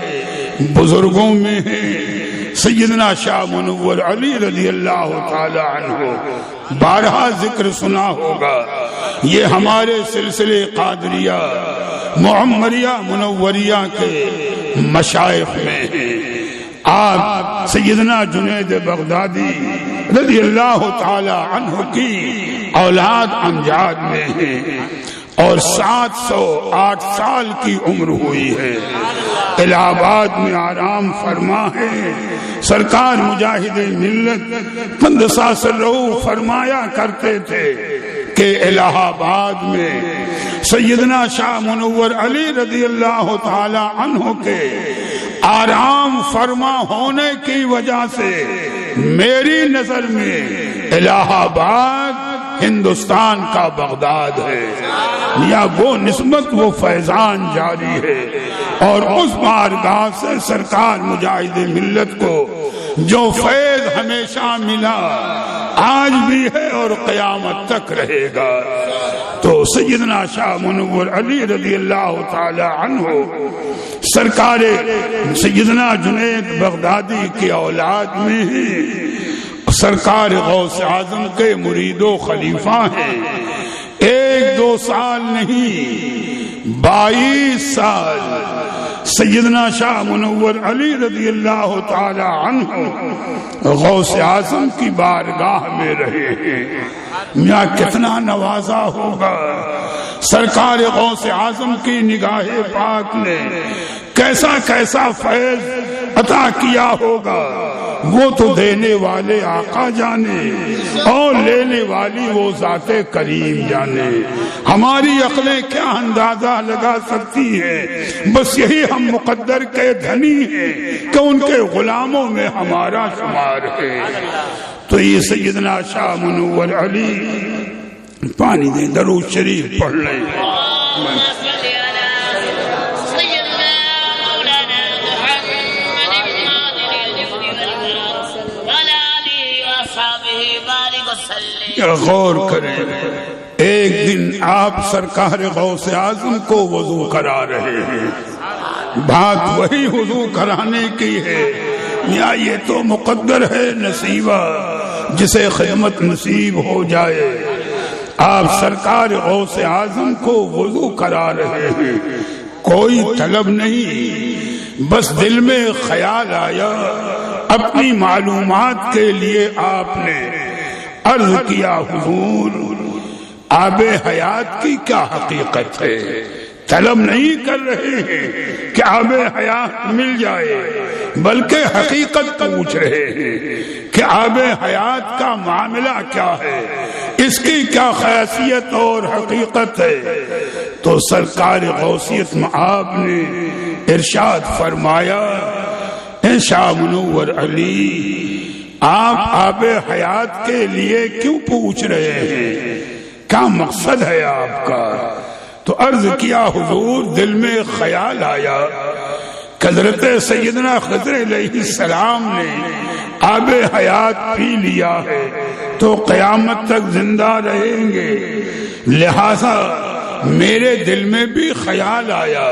بزرگوں میں ہیں سیدنا شاہ منور علی رضی اللہ تعالی عنہ، بارہا ذکر سنا ہوگا، یہ ہمارے سلسلے قادریہ معمریہ منوریہ کے مشائخ میں ہیں۔ آپ سیدنا جنید بغدادی رضی اللہ تعالی عنہ کی اولاد امجاد میں ہیں، اور 708 سال کی عمر ہوئی ہے۔ الہ آباد میں آرام فرما ہے۔ سرکار مجاہد ملت قدسہ سرہ فرمایا کرتے تھے کہ الہ آباد میں سیدنا شاہ منور علی رضی اللہ تعالی عنہ کے آرام فرما ہونے کی وجہ سے میری نظر میں الہ آباد ہندوستان کا بغداد ہے، یا وہ نسبت، وہ فیضان جاری ہے، اور اس بارگاہ سے سرکار مجاہد ملت کو جو فیض ہمیشہ ملا آج بھی ہے اور قیامت تک رہے گا۔ تو سیدنا شاہ منور علی رضی اللہ تعالی عنہ سرکار سیدنا جنید بغدادی کی اولاد میں ہیں، سرکار غوث اعظم کے مرید و خلیفہ ہیں۔ 1-2 سال نہیں، 22 سال سیدنا شاہ منور علی رضی اللہ تعالی عنہ غوث اعظم کی بارگاہ میں رہے ہیں۔ میاں کتنا نوازا ہوگا سرکار غوث اعظم کی نگاہ پاک نے، کیسا کیسا فیض عطا کیا ہوگا، وہ تو دینے والے آقا جانے اور لینے والی وہ ذات کریم جانے۔ ہماری عقلیں کیا اندازہ لگا سکتی ہیں، بس یہی ہم مقدر کے دھنی ہیں کہ ان کے غلاموں میں ہمارا شمار ہے۔ تو یہ سیدنا شاہ منور علی، پانی دیں، درود شریف پڑھ لیں۔ غور کریں، ایک دن آپ سرکار غوث اعظم کو وضو کرا رہے ہیں، بات وہی وضو کرانے کی ہے، یا یہ تو مقدر ہے نصیبہ جسے خدمت نصیب ہو جائے۔ آپ سرکار غوث اعظم کو وضو کرا رہے ہیں، کوئی طلب نہیں، بس دل میں خیال آیا، اپنی معلومات کے لیے آپ نے عرض کیا حضور آب حیات کی کیا حقیقت ہے؟ طلب نہیں کر رہے ہیں کہ آب حیات مل جائے، بلکہ حقیقت پوچھ رہے ہیں کہ آب حیات کا معاملہ کیا ہے، اس کی کیا خاصیت اور حقیقت ہے۔ تو سرکار غوثیت میں آپ نے ارشاد فرمایا، اے شاہ منور علی، آپ آب حیات کے لیے کیوں پوچھ رہے ہیں؟ کیا مقصد ہے آپ کا؟ تو عرض کیا حضور دل میں خیال آیا حضرت سیدنا خضر علیہ السلام نے آب حیات پی لیا ہے تو قیامت تک زندہ رہیں گے، لہذا میرے دل میں بھی خیال آیا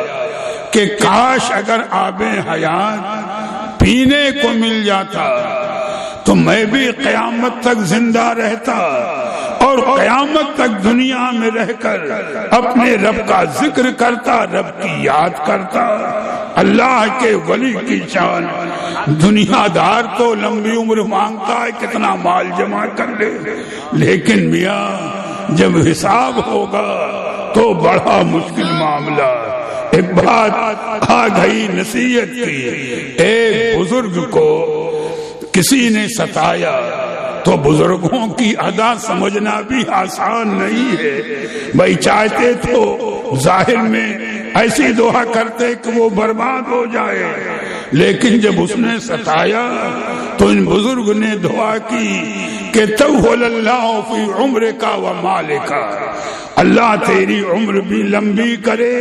کہ کاش اگر آب حیات پینے کو مل جاتا تو میں بھی قیامت تک زندہ رہتا اور قیامت تک دنیا میں رہ کر اپنے رب کا ذکر کرتا، رب کی یاد کرتا۔ اللہ کے ولی کی شان، دنیا دار تو لمبی عمر مانگتا ہے، کتنا مال جمع کر لے، لیکن میاں جب حساب ہوگا تو بڑا مشکل معاملہ۔ ایک بات آ گئی نصیحت کی، ایک بزرگ کو کسی نے ستایا تو بزرگوں کی ادا سمجھنا بھی آسان نہیں ہے۔ بھائی چاہتے تو ظاہر میں ایسی دعا کرتے کہ وہ برباد ہو جائے، لیکن جب اس نے ستایا تو ان بزرگ نے دعا کی کہ طول اللہ فی عمر کا و مال کا، اللہ تیری عمر بھی لمبی کرے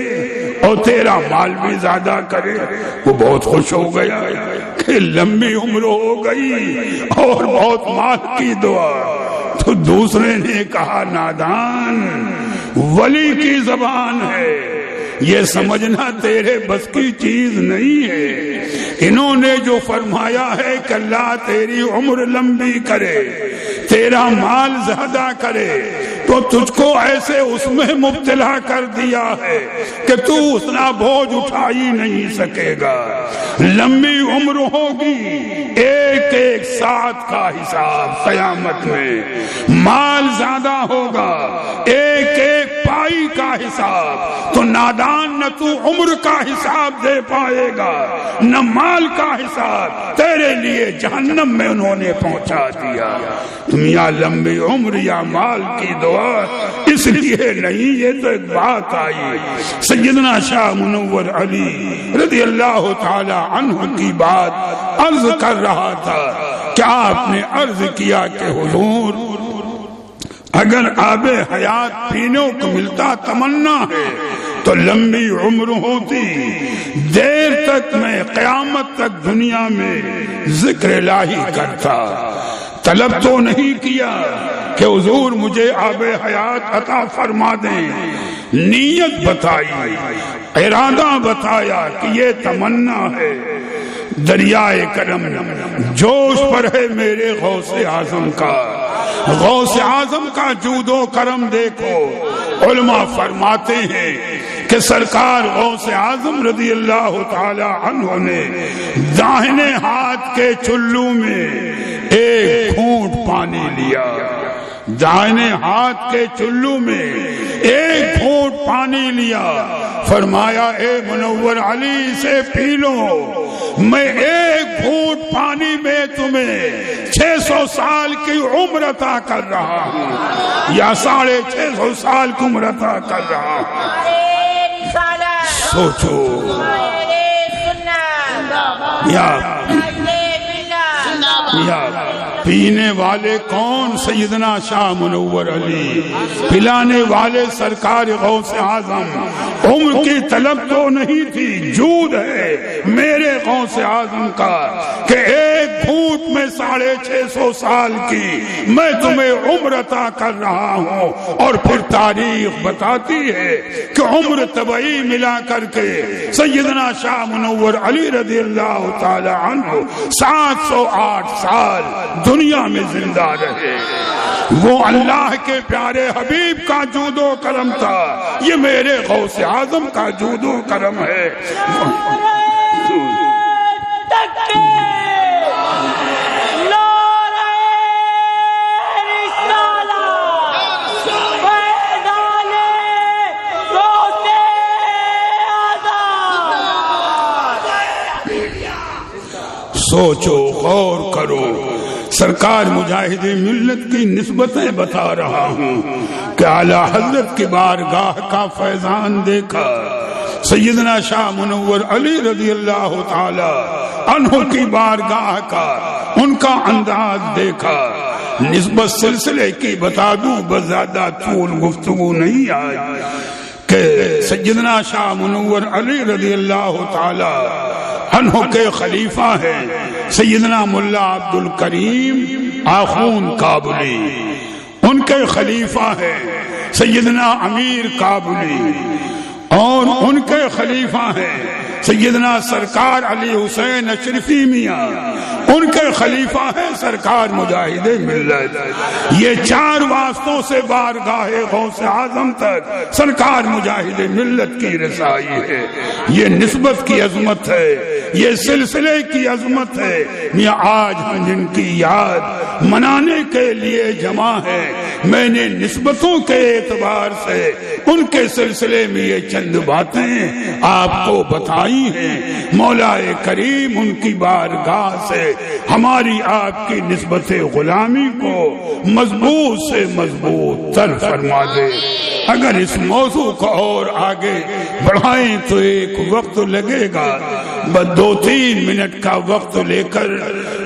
اور تیرا مال بھی زیادہ کرے۔ وہ بہت خوش ہو گیا کہ لمبی عمر ہو گئی اور بہت مال کی دعا۔ تو دوسرے نے کہا نادان، ولی کی زبان ہے، یہ سمجھنا تیرے بس کی چیز نہیں ہے۔ انہوں نے جو فرمایا ہے کہ اللہ تیری عمر لمبی کرے، تیرا مال زیادہ کرے، تو تجھ کو ایسے اس میں مبتلا کر دیا ہے کہ تو اتنا بوجھ اٹھا ہی نہیں سکے گا۔ لمبی عمر ہوگی، ایک ایک ساتھ کا حساب قیامت میں، مال زیادہ ہوگا، ایک ایک پائی کا حساب۔ تو نادان نہ تو عمر کا حساب دے پائے گا نہ مال کا حساب، تیرے لیے جہنم میں انہوں نے پہنچا دیا۔ تم یا لمبی عمر یا مال کی دعا اس لیے نہیں، یہ تو ایک بات آئی۔ سیدنا شاہ منور علی رضی اللہ تعالی عنہ کی بات عرض کر رہا تھا کہ آپ نے عرض کیا کہ حضور اگر آب حیات پینے کو ملتا تمنا ہے تو لمبی عمر ہوتی، دیر تک میں قیامت تک دنیا میں ذکر الہی کرتا۔ طلب تو نہیں کیا کہ حضور مجھے آب حیات عطا فرما دیں، نیت بتائی، ارادہ بتایا کہ یہ تمنا ہے۔ دریائے کرم جوش پر ہے میرے غوث اعظم کا، غوث اعظم کا جود و کرم دیکھو۔ علماء فرماتے ہیں کہ سرکار غوث اعظم رضی اللہ تعالی عنہ نے داہنے ہاتھ کے چلو میں ایک گھونٹ پانی لیا، دائنے ہاتھ کے چلو میں ایک گھونٹ پانی لیا، فرمایا اے منور علی سے پی لو، میں ایک گھونٹ پانی میں تمہیں 600 سال کی عمر عطا کر رہا ہوں یا 650 سال کی عمر عطا کر رہا ہوں۔ سوچو یا پینے والے کون؟ سیدنا شاہ منور علی، پلانے والے سرکار غوث اعظم۔ عمر کی طلب تو نہیں تھی، جود ہے میرے غوث اعظم کا کہ ایک گھونٹ میں 650 سال کی میں تمہیں عمر عطا کر رہا ہوں۔ اور پھر تاریخ بتاتی ہے کہ عمر طبعی ملا کر کے سیدنا شاہ منور علی رضی اللہ تعالی عنہ 708 سال دنیا میں زندہ رہے۔ وہ اللہ کے پیارے حبیب کا جود و کرم تھا، یہ میرے غوث اعظم کا جود و کرم ہے۔ سوچو، غور کرو، سرکار مجاہد ملت کی نسبتیں بتا رہا ہوں کہ اعلی حضرت کی بارگاہ کا فیضان دیکھا، سیدنا شاہ منور علی رضی اللہ تعالی عنہ کی بارگاہ کا ان کا انداز دیکھا. نسبت سلسلے کی بتا دوں، بس زیادہ طول گفتگو نہیں آج، کہ سیدنا شاہ منور علی رضی اللہ تعالی عنہ کے خلیفہ ہیں سیدنا ملا عبد الکریم آخون کابلی، ان کے خلیفہ ہیں سیدنا امیر کابلی، اور ان کے خلیفہ ہیں سیدنا سرکار علی حسین اشرفی میاں، ان کے خلیفہ ہیں سرکار مجاہد ملت. یہ 4 واسطوں سے بارگاہ غوث اعظم تک سرکار مجاہد ملت کی رسائی ہے. یہ نسبت کی عظمت ہے، یہ سلسلے کی عظمت ہے. یہ آج ہم جن کی یاد منانے کے لیے جمع ہے، میں نے نسبتوں کے اعتبار سے ان کے سلسلے میں یہ چند باتیں آپ کو بتائی ہیں. مولا کریم ان کی بارگاہ سے ہماری آپ کی نسبت غلامی کو مضبوط سے مضبوط تر فرما دے. اگر اس موضوع کو اور آگے بڑھائیں تو ایک وقت لگے گا، بس 2-3 منٹ کا وقت لے کر،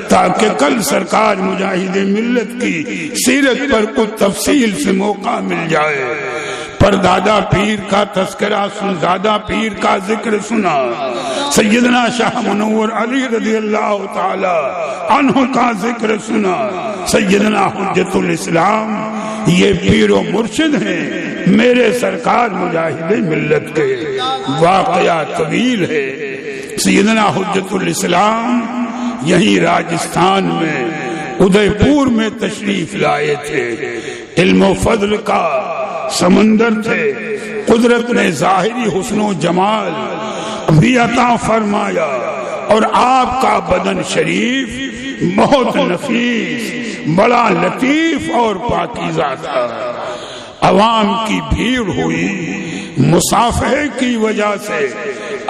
تاکہ کل سرکار مجاہد ملت کی سیرت پر کچھ تفصیل سے موقع مل جائے. پر دادا پیر کا تذکرہ سن، دادا پیر کا ذکر سنا، سیدنا شاہ منور علی رضی اللہ تعالی عنہ کا ذکر سنا، سیدنا حجت الاسلام یہ پیر و مرشد ہیں میرے سرکار مجاہد ملت کے. واقعہ طویل ہے. سیدنا حجت الاسلام یہیں راجستھان میں ادے پور میں تشریف لائے تھے. علم و فضل کا سمندر تھے. قدرت نے ظاہری حسن و جمال بھی عطا فرمایا، اور آپ کا بدن شریف بہت نفیس، بڑا لطیف اور پاکیزہ تھا. عوام کی بھیڑ ہوئی، مصافحے کی وجہ سے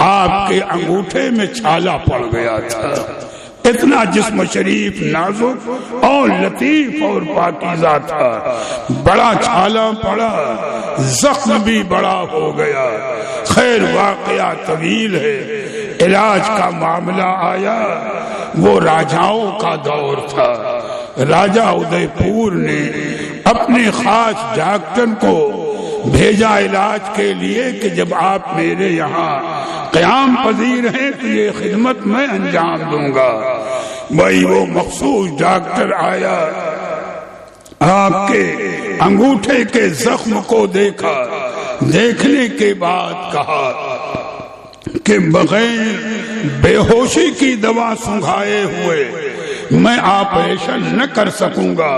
آپ کے انگوٹھے میں چھالا پڑ گیا تھا. اتنا جسم شریف نازک اور لطیف اور پاکیزہ تھا. بڑا چھالا پڑا، زخم بھی بڑا ہو گیا. خیر واقعہ طویل ہے. علاج کا معاملہ آیا. وہ راجاؤں کا دور تھا. راجہ ادے پور نے اپنے خاص ڈاکٹر کو بھیجا علاج کے لیے کہ جب آپ میرے یہاں قیام پذیر ہیں تو یہ خدمت میں انجام دوں گا. بھائی وہ مخصوص ڈاکٹر آیا، آپ کے انگوٹھے کے زخم کو دیکھا. دیکھنے کے بعد کہا کہ بغیر بے ہوشی کی دوا سنگھائے ہوئے میں آپریشن نہ کر سکوں گا.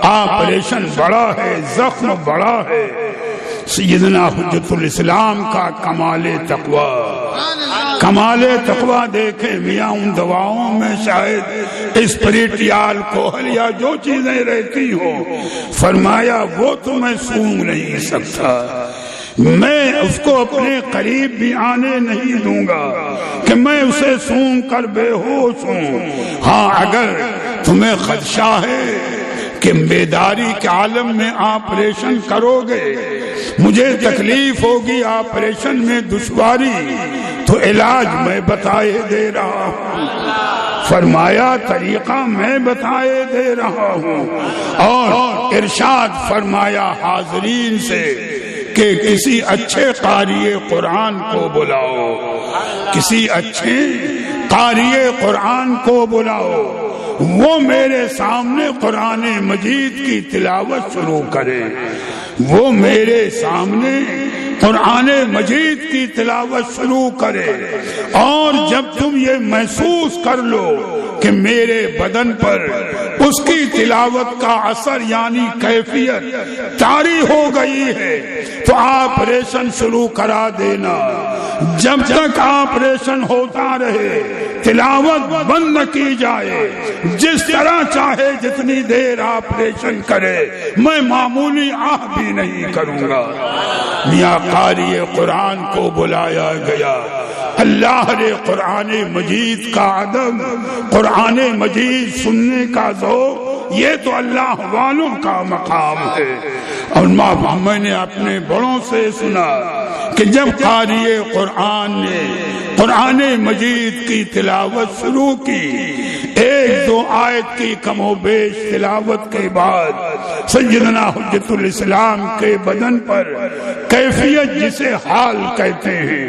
آپریشن بڑا ہے، زخم بڑا ہے. سیدنا حجت الاسلام کا کمال تقوی دیکھیں میاں. ان دواؤں میں شاید اسپریٹیال کوہل یا جو چیزیں رہتی ہوں، فرمایا وہ تو میں سونگ نہیں سکتا، میں اس کو اپنے قریب بھی آنے نہیں دوں گا کہ میں اسے سونگ کر بے ہوش ہوں. ہاں اگر تمہیں خدشہ ہے کہ بیداری کے عالم میں آپریشن کرو گے، مجھے تکلیف ہوگی، آپریشن میں دشواری، تو علاج میں بتائے دے رہا ہوں. فرمایا طریقہ میں بتائے دے رہا ہوں، اور ارشاد فرمایا حاضرین سے کہ کسی اچھے قاری قرآن کو بلاؤ، کسی اچھے قاری قرآن کو بلاؤ، وہ میرے سامنے قرآن مجید کی تلاوت شروع کرے. وہ میرے سامنے قرآن مجید کی تلاوت شروع کرے، اور جب تم یہ محسوس کر لو کہ میرے بدن پر اس کی تلاوت کا اثر یعنی کیفیت طاری ہو گئی ہے تو آپریشن شروع کرا دینا. جب تک آپریشن ہوتا رہے تلاوت بند نہ کی جائے. جس طرح چاہے جتنی دیر آپریشن کرے، میں معمولی آہ بھی نہیں کروں گا. میاں قاری قرآن کو بلایا گیا. اللہ نے قرآن مجید کا ادب، قرآن مجید سننے کا ذوق یہ تو اللہ والوں کا مقام ہے۔ اور میں نے اپنے بڑوں سے سنا کہ جب قاری قرآن نے قرآن مجید کی تلاوت شروع کی، ایک دو آیت کی کم و بیش تلاوت کے بعد سیدنا حجت الاسلام کے بدن پر کیفیت جسے حال کہتے ہیں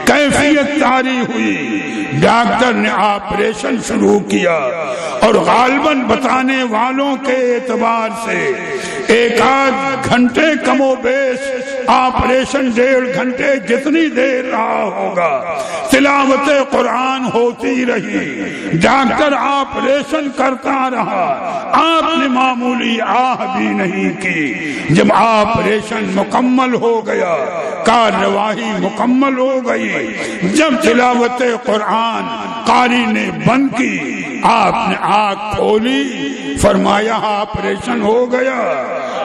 کیفیت طاری ہوئی۔ ڈاکٹر نے آپریشن شروع کیا اور غالباً بتانے والوں کے اعتبار سے ایک آدھ گھنٹے کم و بیش آپریشن 1.5 گھنٹے جتنی دیر رہا ہوگا تلاوت قرآن ہوتی رہی، ڈاکٹر آپریشن کرتا رہا، آپ نے معمولی آہ بھی نہیں کی۔ جب آپریشن مکمل ہو گیا، کارروائی مکمل ہو گئی، جب تلاوت قرآن قاری نے بند کی، آپ نے آنکھ کھولی، فرمایا آپریشن ہو گیا۔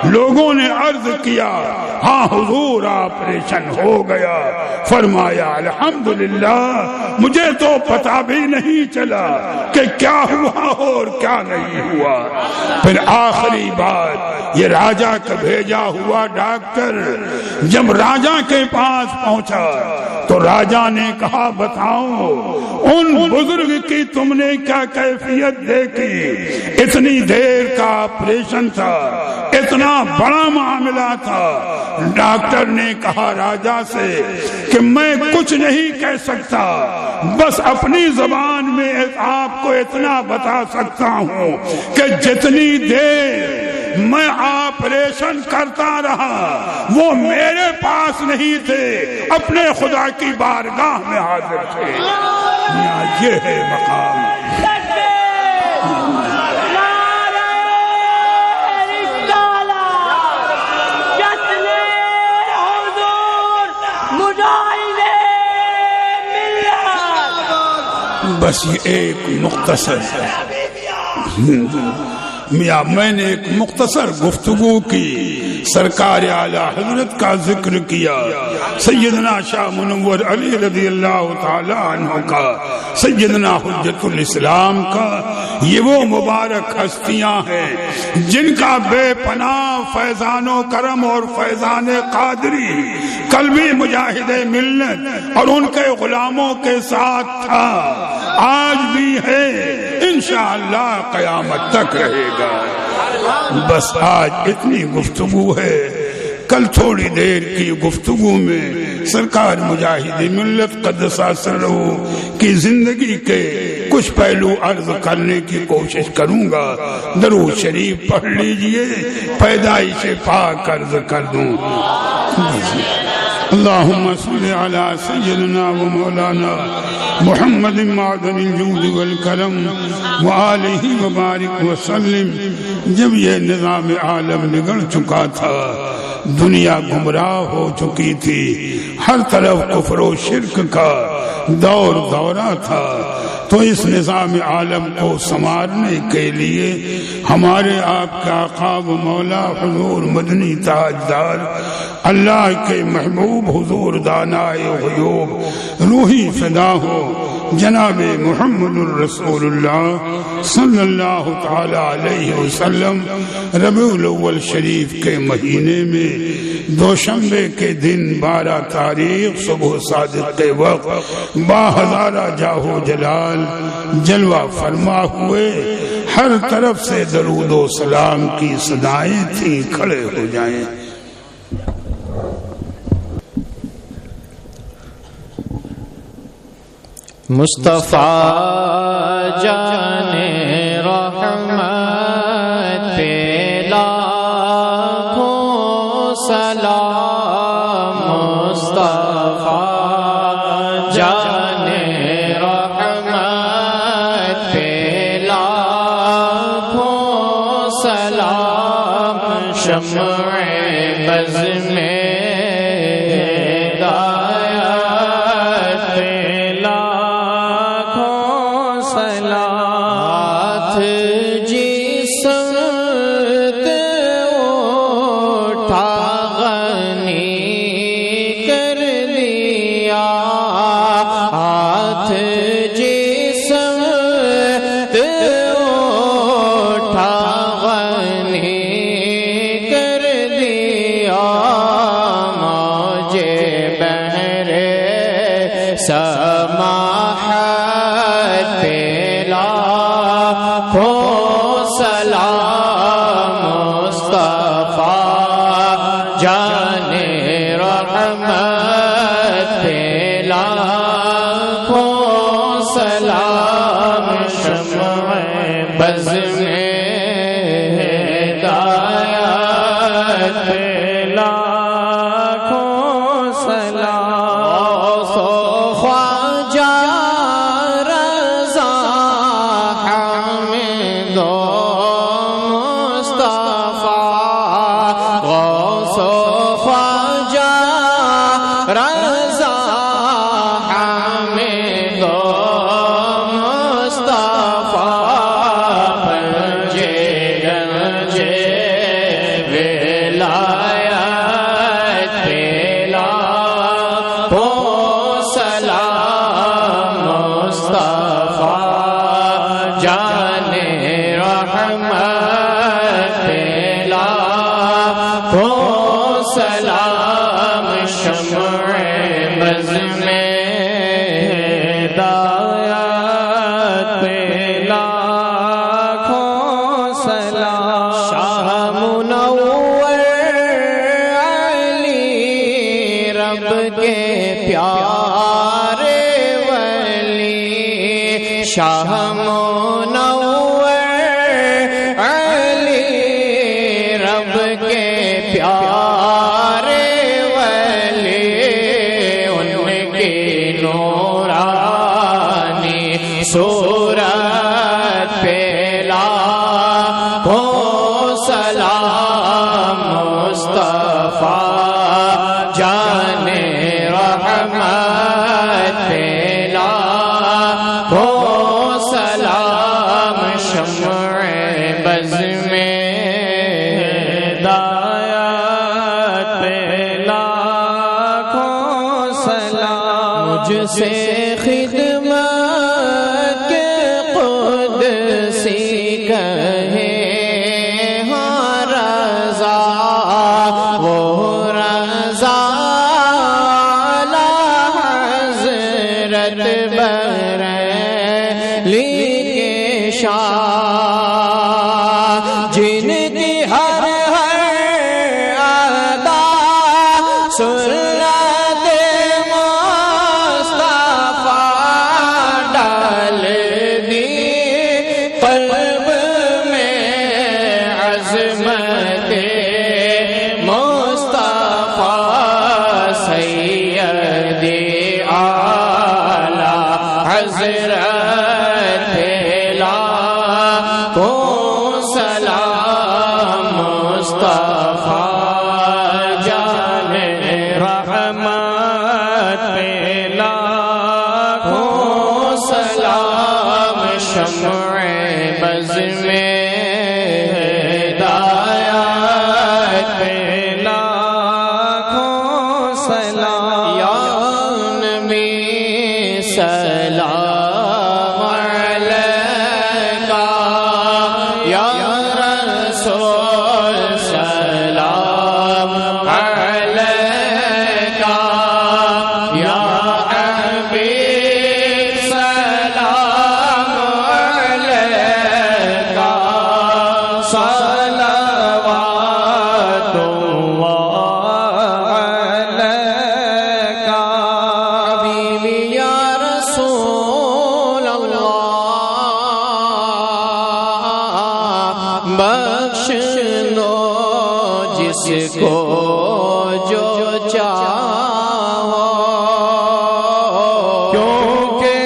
لوگوں نے عرض کیا ہاں حضور آپریشن ہو گیا۔ فرمایا الحمدللہ، مجھے تو پتہ بھی نہیں چلا کہ کیا ہوا اور کیا نہیں ہوا۔ پھر آخری بات، یہ راجہ کا بھیجا ہوا ڈاکٹر جب راجہ کے پاس پہنچا تو راجہ نے کہا بتاؤ ان بزرگ کی تم نے کیا کیفیت دیکھی؟ اتنی دیر کا آپریشن تھا، اتنا بڑا معاملہ تھا۔ ڈاکٹر نے کہا راجہ سے کہ میں کچھ نہیں کہہ سکتا، بس اپنی زبان میں آپ کو اتنا بتا سکتا ہوں کہ جتنی دیر میں آپریشن کرتا رہا وہ میرے پاس نہیں تھے، اپنے خدا کی بارگاہ میں حاضر تھے۔ یہ ہے مقام۔ بس یہ ایک مختصر میں نے ایک مختصر گفتگو کی، سرکار اعلی حضرت کا ذکر کیا، سیدنا شاہ منور علی رضی اللہ تعالی عنہ کا، سیدنا حجت الاسلام کا۔ یہ وہ مبارک ہستیاں ہیں جن کا بے پناہ فیضان و کرم اور فیضان قادری قلبی مجاہد ملت اور ان کے غلاموں کے ساتھ تھا، آج بھی ہے، انشاءاللہ قیامت تک رہے گا۔ بس آج اتنی گفتگو ہے، کل تھوڑی دیر کی گفتگو میں سرکار مجاہد ملت قدس سرہ کی زندگی کے کچھ پہلو عرض کرنے کی کوشش کروں گا۔ درود شریف پڑھ لیجئے، پیدائش پاک عرض کر دوں۔ اللہم صلی علی سیدنا و مولانا محمد معدن الجود والکرم وآلہ وبارک وسلم۔ جب یہ نظام عالم بگڑ چکا تھا، دنیا گمراہ ہو چکی تھی، ہر طرف کفر و شرک کا دور دورہ تھا، تو اس نظام عالم کو سنوارنے کے لیے ہمارے آپ کا آقا و مولا حضور مدنی تاجدار اللہ کے محبوب حضور دانائے غیوب روحی فدا ہو جناب محمد الرسول اللہ صلی اللہ تعالی علیہ وسلم ربیع الاول شریف کے مہینے میں دوشنبے کے دن 12 تاریخ صبح صادق کے وقت باہزارہ جاہ و جلال جلوہ فرما ہوئے، ہر طرف سے درود و سلام کی صدائیں تھیں، کھڑے ہو جائیں۔ مصطفیٰ جان رحمت پہ لاکھوں سلام، مصطفیٰ جان رحمت پہ لاکھوں سلام، شمع بز میں جانے رحمت پہ لاکھوں سلام، شمع بز میں ہدایت پہ لاکھوں سلام، خواجہ رضا حامد و مصطفیٰ، غوث و خواجہ رضا حامد و مصطفیٰ، پنجے گنجے ولایت پہ لاکھوں سلام، مصطفیٰ جانے رحمت پہ لاکھوں سلام، شمع بز میں ہدایت پہ لاکھوں سلام، شاہ منور علی رب کے پیارے ولی، شاہ منور علی رب کے پیارے ولی، ان کی نورانی صورت پہ لاکھوں سلام، مصطفیٰ جانے رحمت پہ لاکھوں سلام، شمع بز میں ہدایت پہ لاکھوں سلام، مجھ سے خدمت کے قدسی کہے ہاں رضا، وہ رضا حضرت بریلی کے شاہ، جن کی ہر ادا سنت مصطفیٰ ڈال دی قلب میں، عظمت مصطفیٰ سیدی اعلیٰ حضرت لاکھوں سلام، مصطفیٰ جانے رحمت پہ لاکھوں سلام، شمع بز میں ہدایت پہ لاکھوں سلام، یا نبی سلام علیکہ، یا رسول سلام علیکہ، یا حبیب سلام علیکہ، صلوات اللہ علیکہ، حبیبی یا رسول اللہ، بخش دو جس کو جو چاہو، کیونکہ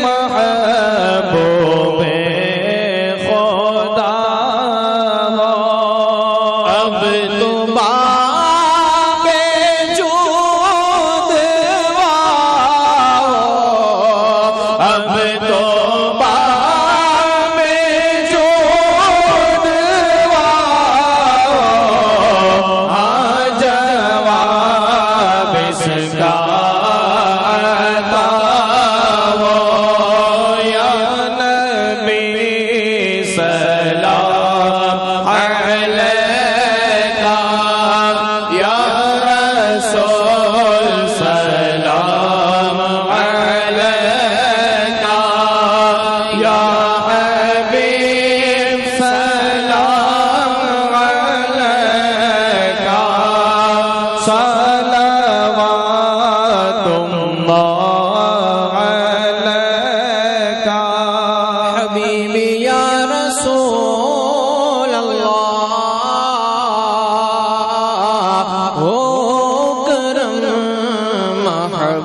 محبوب خدا ہو، اب تو باب جود واؤ، اب تو باب جود واؤ، جواب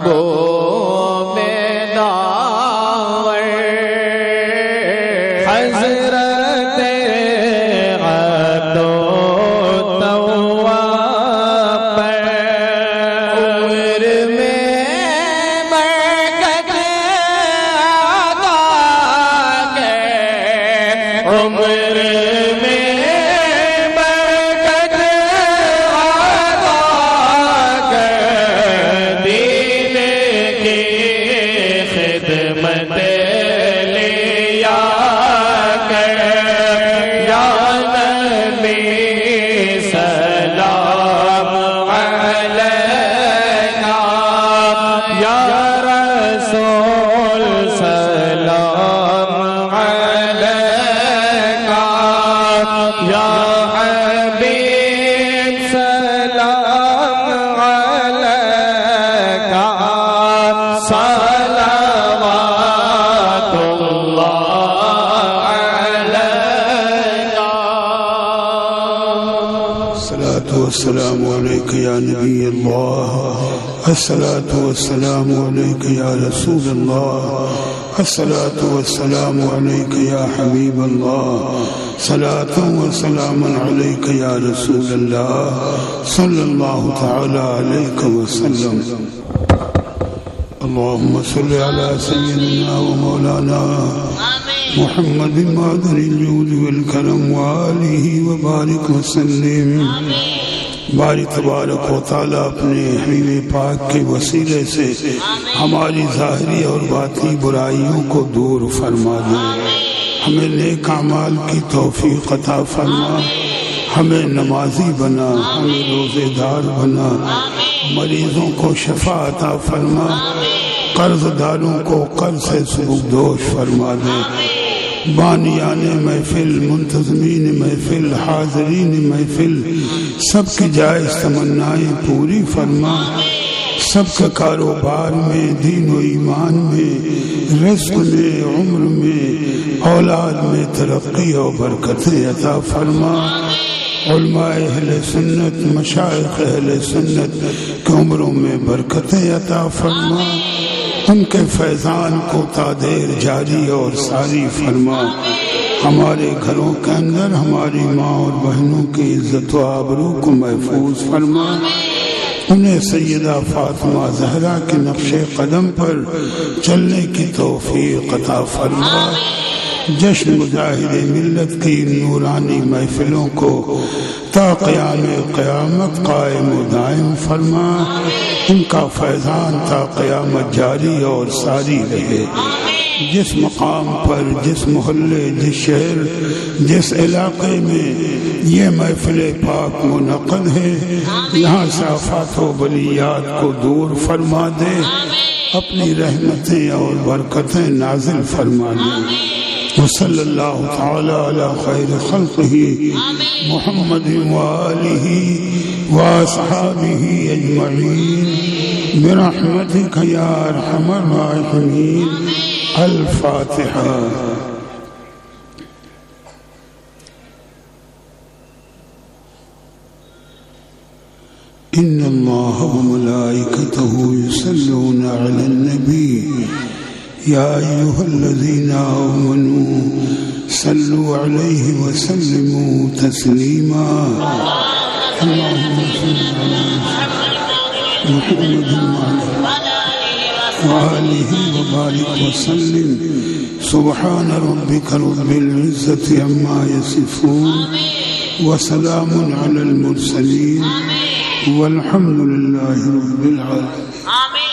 محبوب داور حضرت عبد التواب پر عمر میں برکت عطا کے عمر میں برکت عطا کے دین کی خدمت لیا کر یا نبی سلام علیکہ یا رسول سلام علیکہ یا حبیب سلام علیکہ صلوات اللہ علیکہ الصلاة والسلام عليك يا نبي الله الصلاة والسلام عليك يا رسول الله الصلاة والسلام عليك يا حبيب الله صلاة وسلام عليك يا رسول الله صلى الله تعالى عليك وسلم اللهم صل على سيدنا ومولانا محمد معدن الجود والكرم وآله وبارك وسلم باری تبارک و تعالیٰ اپنے حبیب پاک کے وسیلے سے ہماری ظاہری اور باطنی برائیوں کو دور فرما دے، ہمیں نیک اعمال کی توفیق عطا فرما، ہمیں نمازی بنا، ہمیں روزے دار بنا، مریضوں کو شفا عطا فرما، قرض داروں کو قرض سے سبکدوش فرما دے، بانیان محفل، منتظمین محفل، حاضرین محفل سب کی جائز تمنائیں پوری فرما، سب کے کاروبار میں، دین و ایمان میں، رزق میں، عمر میں، اولاد میں ترقی و برکتیں عطا فرما، علماء اہل سنت، مشائخ اہل سنت کی عمروں میں برکتیں عطا فرما، ان کے فیضان کو تادیر جاری اور ساری فرما، ہمارے گھروں کے اندر ہماری ماں اور بہنوں کی عزت و آبرو کو محفوظ فرما، انہیں سیدہ فاطمہ زہرا کے نقش قدم پر چلنے کی توفیق عطا فرما، جشن مظاہر ملت کی نورانی محفلوں کو تا قیام قیامت قائم و دائم فرما، ان کا فیضان تا قیامت جاری اور ساری رہے، جس مقام پر، جس محلے، جس شہر، جس علاقے میں یہ محفل پاک منعقد ہے، یہاں سے آفات و بلیات کو دور فرما دے، اپنی رحمتیں اور برکتیں نازل فرما دے، وصلی اللہ تعالی علی خیر خلقہ محمد وآلہ واصحابہ اجمعین برحمتک یا ارحم الراحمین۔ الفاتحہ۔ ان اللہ وملائکتہ یصلون علی النبی یا ایھا الذین آمنوا صلوا علیہ وسلموا تسلیما۔ اللہم صل علی محمد وآلہ وبارک وسلم۔ سبحان ربک رب العزة عما یصفون وسلام علی المرسلین والحمد للہ رب العالمین۔